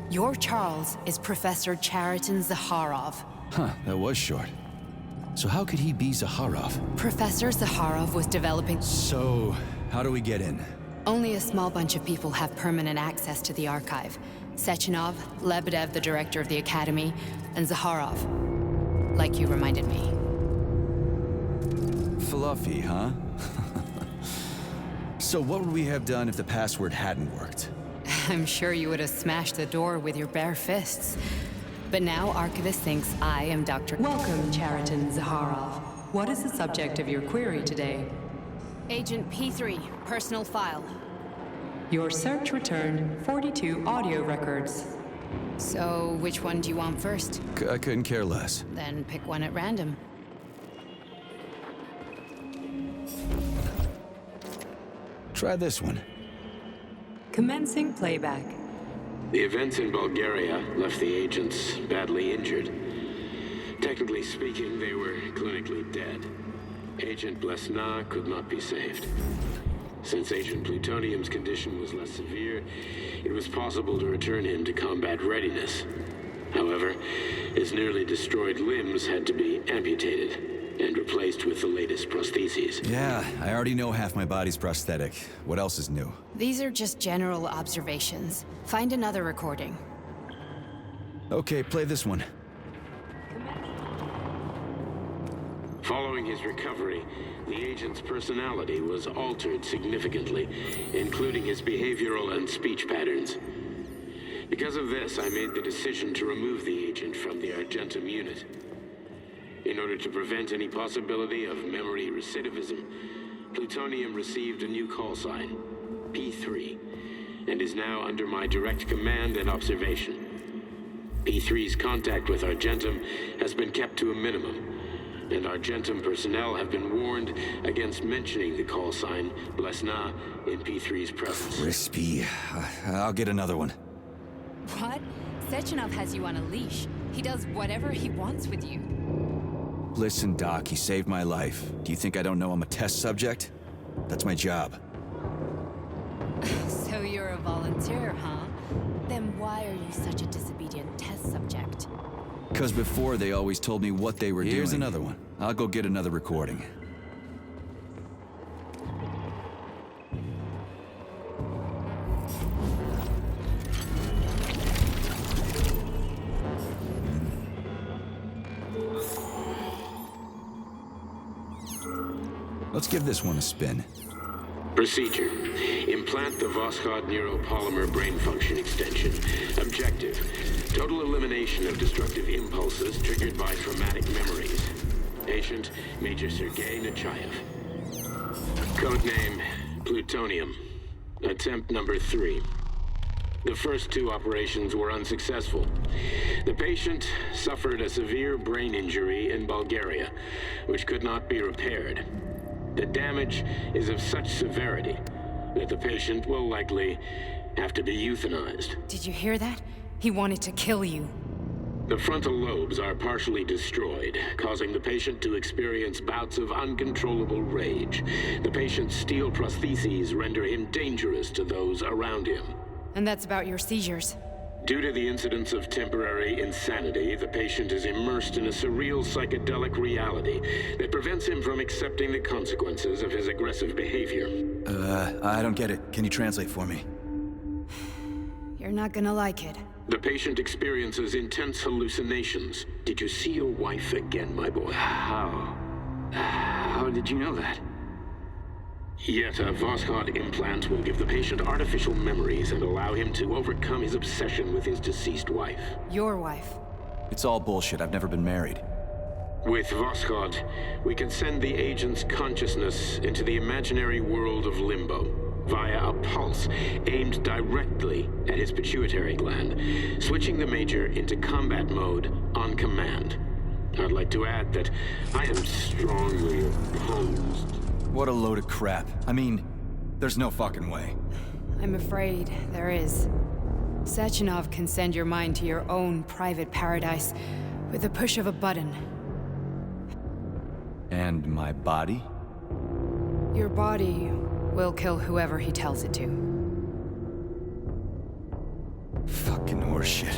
your Charles is Professor Cheriton Zaharov. Huh, that was short. So how could he be Zaharov? Professor Zaharov was developing... So, how do we get in? Only a small bunch of people have permanent access to the archive. Sechenov, Lebedev, the director of the Academy, and Zaharov. Like you reminded me. Fluffy, huh? So what would we have done if the password hadn't worked? I'm sure you would have smashed the door with your bare fists. But now Archivist thinks I am Dr. Welcome, Cheriton Zaharov. What is the subject of your query today? Agent P3, personal file. Your search returned 42 audio records. So, which one do you want first? I couldn't care less. Then pick one at random. Try this one. Commencing playback. The events in Bulgaria left the agents badly injured. Technically speaking, they were clinically dead. Agent Blesna could not be saved. Since Agent Plutonium's condition was less severe, it was possible to return him to combat readiness. However, his nearly destroyed limbs had to be amputated and replaced with the latest prostheses. Yeah, I already know half my body's prosthetic. What else is new? These are just general observations. Find another recording. Okay, play this one. Following his recovery, the agent's personality was altered significantly, including his behavioral and speech patterns. Because of this, I made the decision to remove the agent from the Argentum unit. In order to prevent any possibility of memory recidivism, Plutonium received a new call sign, P3, and is now under my direct command and observation. P3's contact with Argentum has been kept to a minimum, and Argentum personnel have been warned against mentioning the call sign Blesna in P3's presence. Crispy. I'll get another one. What? Sechenov has you on a leash. He does whatever he wants with you. Listen, Doc, he saved my life. Do you think I don't know I'm a test subject? That's my job. So you're a volunteer, huh? Then why are you such a disobedient test subject? Because before they always told me what they were doing. Here's another one. I'll go get another recording. Let's give this one a spin. Procedure. Implant the Voskhod neuropolymer brain function extension. Objective. Total elimination of destructive impulses triggered by traumatic memories. Patient, Major Sergei Nechayev. Codename, Plutonium. Attempt number 3. The first 2 operations were unsuccessful. The patient suffered a severe brain injury in Bulgaria, which could not be repaired. The damage is of such severity that the patient will likely have to be euthanized. Did you hear that? He wanted to kill you. The frontal lobes are partially destroyed, causing the patient to experience bouts of uncontrollable rage. The patient's steel prostheses render him dangerous to those around him. And that's about your seizures. Due to the incidence of temporary insanity, the patient is immersed in a surreal psychedelic reality that prevents him from accepting the consequences of his aggressive behavior. I don't get it. Can you translate for me? You're not gonna like it. The patient experiences intense hallucinations. Did you see your wife again, my boy? How did you know that? Yet a Voskhod implant will give the patient artificial memories and allow him to overcome his obsession with his deceased wife. Your wife. It's all bullshit. I've never been married. With Voskhod, we can send the agent's consciousness into the imaginary world of limbo via a pulse aimed directly at his pituitary gland, switching the Major into combat mode on command. I'd like to add that I am strongly opposed. What a load of crap. I mean, there's no fucking way. I'm afraid there is. Sechenov can send your mind to your own private paradise with the push of a button. And my body? Your body will kill whoever he tells it to. Fucking horseshit.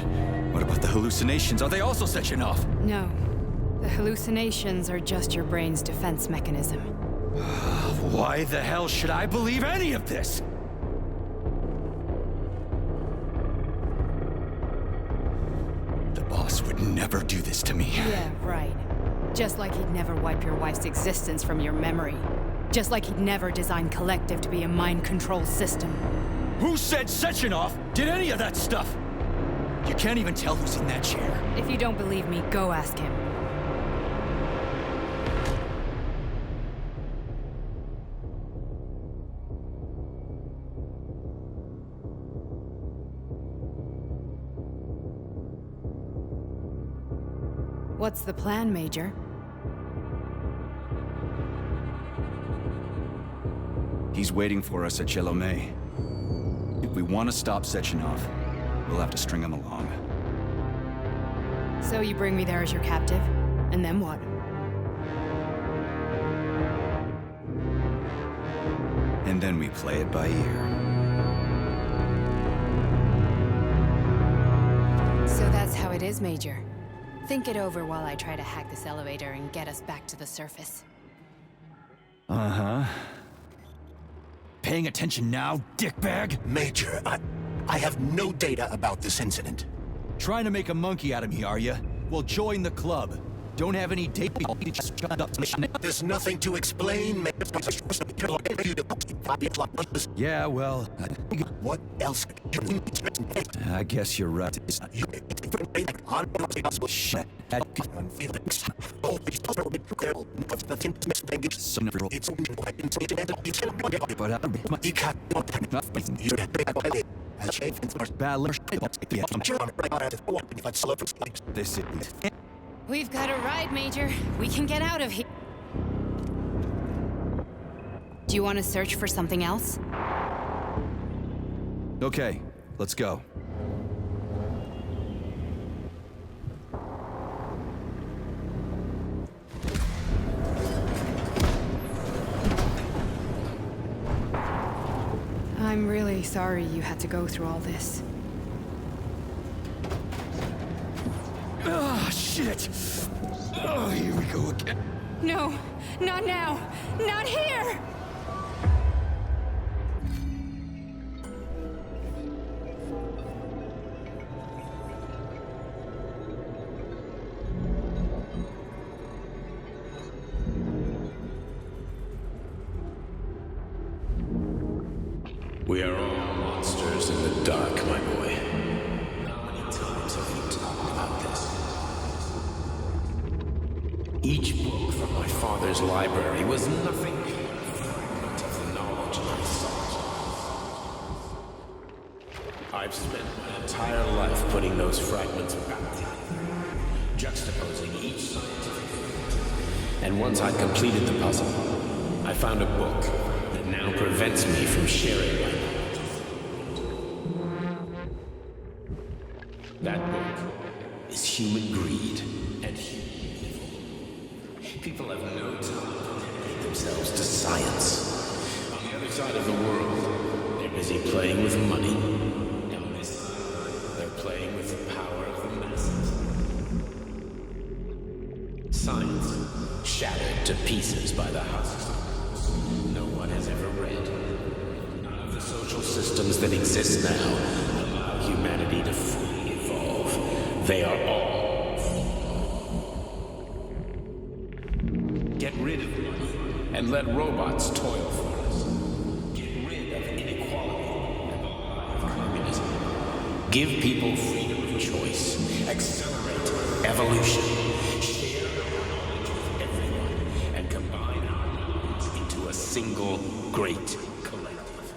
What about the hallucinations? Are they also Sechenov? No. The hallucinations are just your brain's defense mechanism. Why the hell should I believe any of this? The boss would never do this to me. Yeah, right. Just like he'd never wipe your wife's existence from your memory. Just like he'd never design Collective to be a mind control system. Who said Sechenov did any of that stuff? You can't even tell who's in that chair. If you don't believe me, go ask him. What's the plan, Major? He's waiting for us at Chelomey. If we want to stop Sechenov, we'll have to string him along. So you bring me there as your captive, and then what? And then we play it by ear. So that's how it is, Major. Think it over while I try to hack this elevator and get us back to the surface. Uh-huh. Paying attention now, dickbag? Major, I have no data about this incident. Trying to make a monkey out of me, are you? Well, join the club. Don't have any data. There's nothing to explain, Yeah, well... What else? I guess you're right. Shit. This is... We've got a ride, Major. We can get out of here. Do you want to search for something else? Okay, let's go. I'm really sorry you had to go through all this. Ah, shit! Oh, here we go again. No, not now! Not here! We are all monsters in the dark, my boy. How many times have we talked about this? Each book from my father's library was nothing but a fragment of the knowledge I sought. I've spent my entire life putting those fragments back together, juxtaposing each scientific fact. And once I'd completed the puzzle, I found a book that now prevents me from sharing my knowledge. That book is human People have no time to dedicate themselves to science. On the other side of the world, they're busy playing with money. And on this side, they're playing with the power of the masses. Science, shattered to pieces by the husks no one has ever read. None of the social systems that exist now allow humanity to fully evolve. They are all flawed. Get rid of money and let robots toil for us. Get rid of inequality and the lie of communism. Give people freedom of choice. Accelerate evolution. Share our knowledge with everyone and combine our knowledge into a single great collective.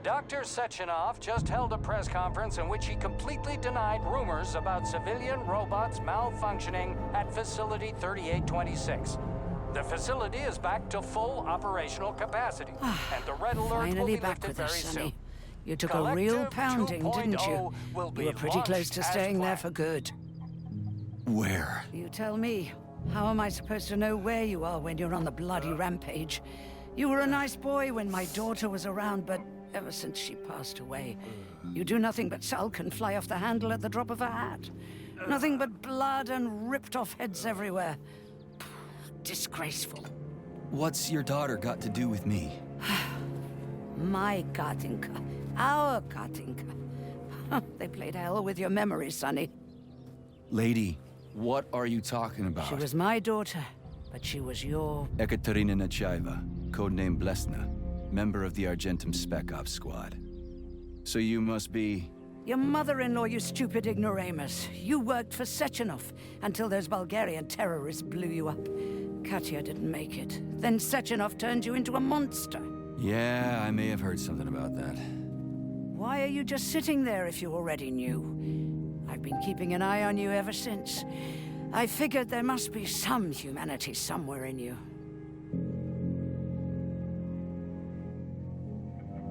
Dr. Sechenov just held a press conference in which he completely denied rumors about civilian robots malfunctioning at Facility 3826. The facility is back to full operational capacity, and the red alert will Finally be back lifted with very us, soon. Sonny. You took a real Collective pounding, didn't 2.0 you? will be You were pretty close launched to as staying there planned. for good. Where? You tell me. How am I supposed to know where you are when you're on the bloody rampage? You were a nice boy when my daughter was around, but ever since she passed away, you do nothing but sulk and fly off the handle at the drop of a hat. Nothing but blood and ripped off heads everywhere. Disgraceful. What's your daughter got to do with me? My Katinka. Our Katinka. They played hell with your memory, Sonny. Lady, what are you talking about? She was my daughter, but she was your... Ekaterina Nechaeva, codename Blesna, member of the Argentum Spec Ops squad. So you must be... Your mother-in-law, you stupid ignoramus. You worked for Sechenov until those Bulgarian terrorists blew you up. Katya didn't make it. Then Sechenov turned you into a monster. Yeah, I may have heard something about that. Why are you just sitting there if you already knew? I've been keeping an eye on you ever since. I figured there must be some humanity somewhere in you.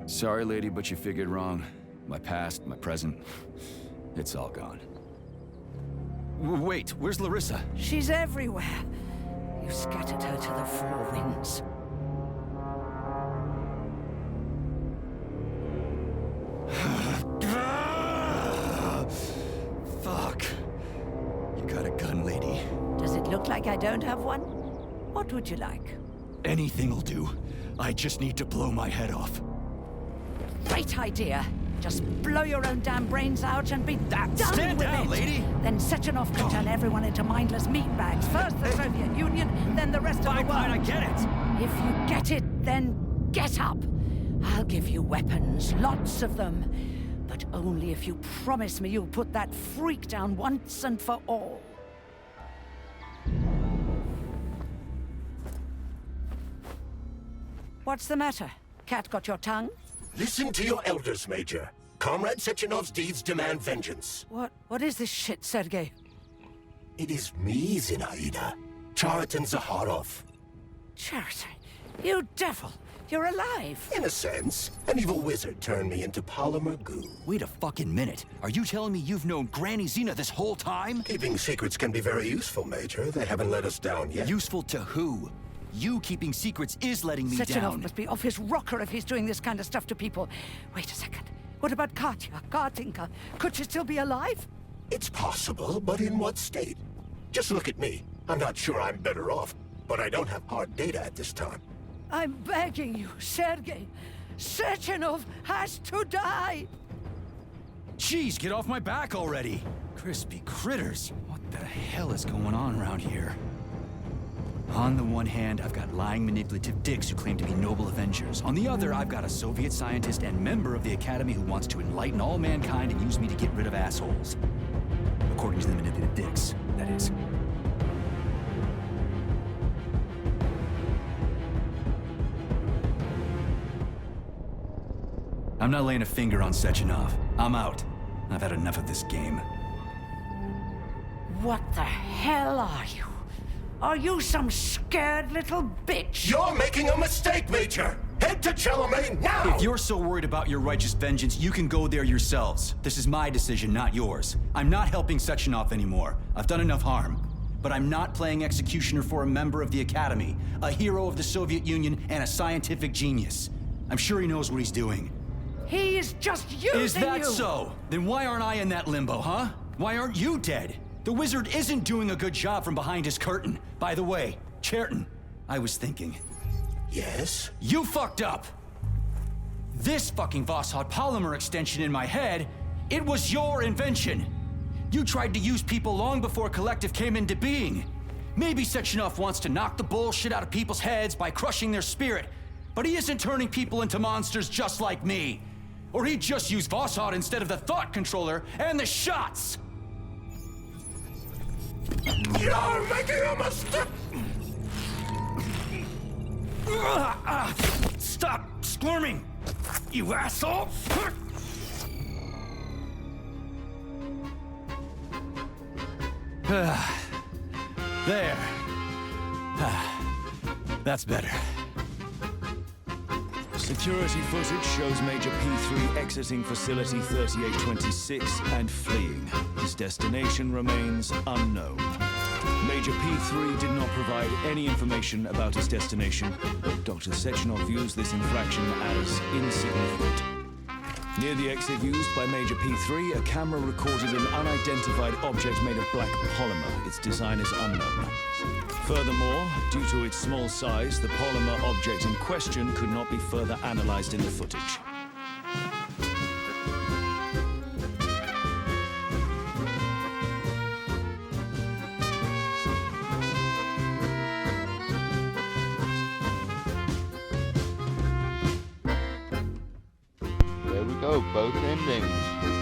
Sorry, lady, but you figured wrong. My past, my present, it's all gone. Wait, where's Larissa? She's everywhere. You scattered her to the four winds. Fuck. You got a gun, lady. Does it look like I don't have one? What would you like? Anything'll do. I just need to blow my head off. Great idea. Just blow your own damn brains out and be done Stand with down, it. lady! Then Sechenov can turn everyone into mindless meatbags. First the Soviet Union, then the rest of the world. Fine, I get it. If you get it, then get up. I'll give you weapons, lots of them. But only if you promise me you'll put that freak down once and for all. What's the matter? Cat got your tongue? Listen to your elders, Major. Comrade Sechenov's deeds demand vengeance. What is this shit, Sergei? It is me, Zinaida. Chariton Zaharov. Chariton, you devil! You're alive! In a sense, an evil wizard turned me into polymer goo. Wait a fucking minute. Are you telling me you've known Granny Xena this whole time? Keeping secrets can be very useful, Major. They haven't let us down yet. Useful to who? You keeping secrets is letting me Sechenov down. must be off his rocker if he's doing this kind of stuff to people. Wait a second. What about Katya, Katinka? Could she still be alive? It's possible, but in what state? Just look at me. I'm not sure I'm better off, but I don't have hard data at this time. I'm begging you, Sergei. Sechenov has to die! Jeez, get off my back already! Crispy critters. What the hell is going on around here? On the one hand, I've got lying manipulative dicks who claim to be noble avengers. On the other, I've got a Soviet scientist and member of the Academy who wants to enlighten all mankind and use me to get rid of assholes. According to the manipulative dicks, that is. I'm not laying a finger on Sechenov. I'm out. I've had enough of this game. What the hell are you? Are you some scared little bitch? You're making a mistake, Major! Head to Chalamet now! If you're so worried about your righteous vengeance, you can go there yourselves. This is my decision, not yours. I'm not helping Sechenov anymore. I've done enough harm. But I'm not playing executioner for a member of the Academy, a hero of the Soviet Union, and a scientific genius. I'm sure he knows what he's doing. He is just using you! Is that so? Then why aren't I in that limbo, huh? Why aren't you dead? The wizard isn't doing a good job from behind his curtain. By the way, Cherton, I was thinking... Yes? You fucked up! This fucking Voskhod polymer extension in my head, it was your invention! You tried to use people long before Collective came into being. Maybe Sechenov wants to knock the bullshit out of people's heads by crushing their spirit, but he isn't turning people into monsters just like me. Or he'd just use Voskhod instead of the thought controller and the shots! You're making a mistake! Stop squirming, you asshole! There. That's better. Security footage shows Major P3 exiting Facility 3826 and fleeing. His destination remains unknown. Major P3 did not provide any information about his destination, but Dr. Sechenov views this infraction as insignificant. Near the exit used by Major P3, a camera recorded an unidentified object made of black polymer. Its design is unknown. Furthermore, due to its small size, the polymer object in question could not be further analyzed in the footage. There we go, both endings.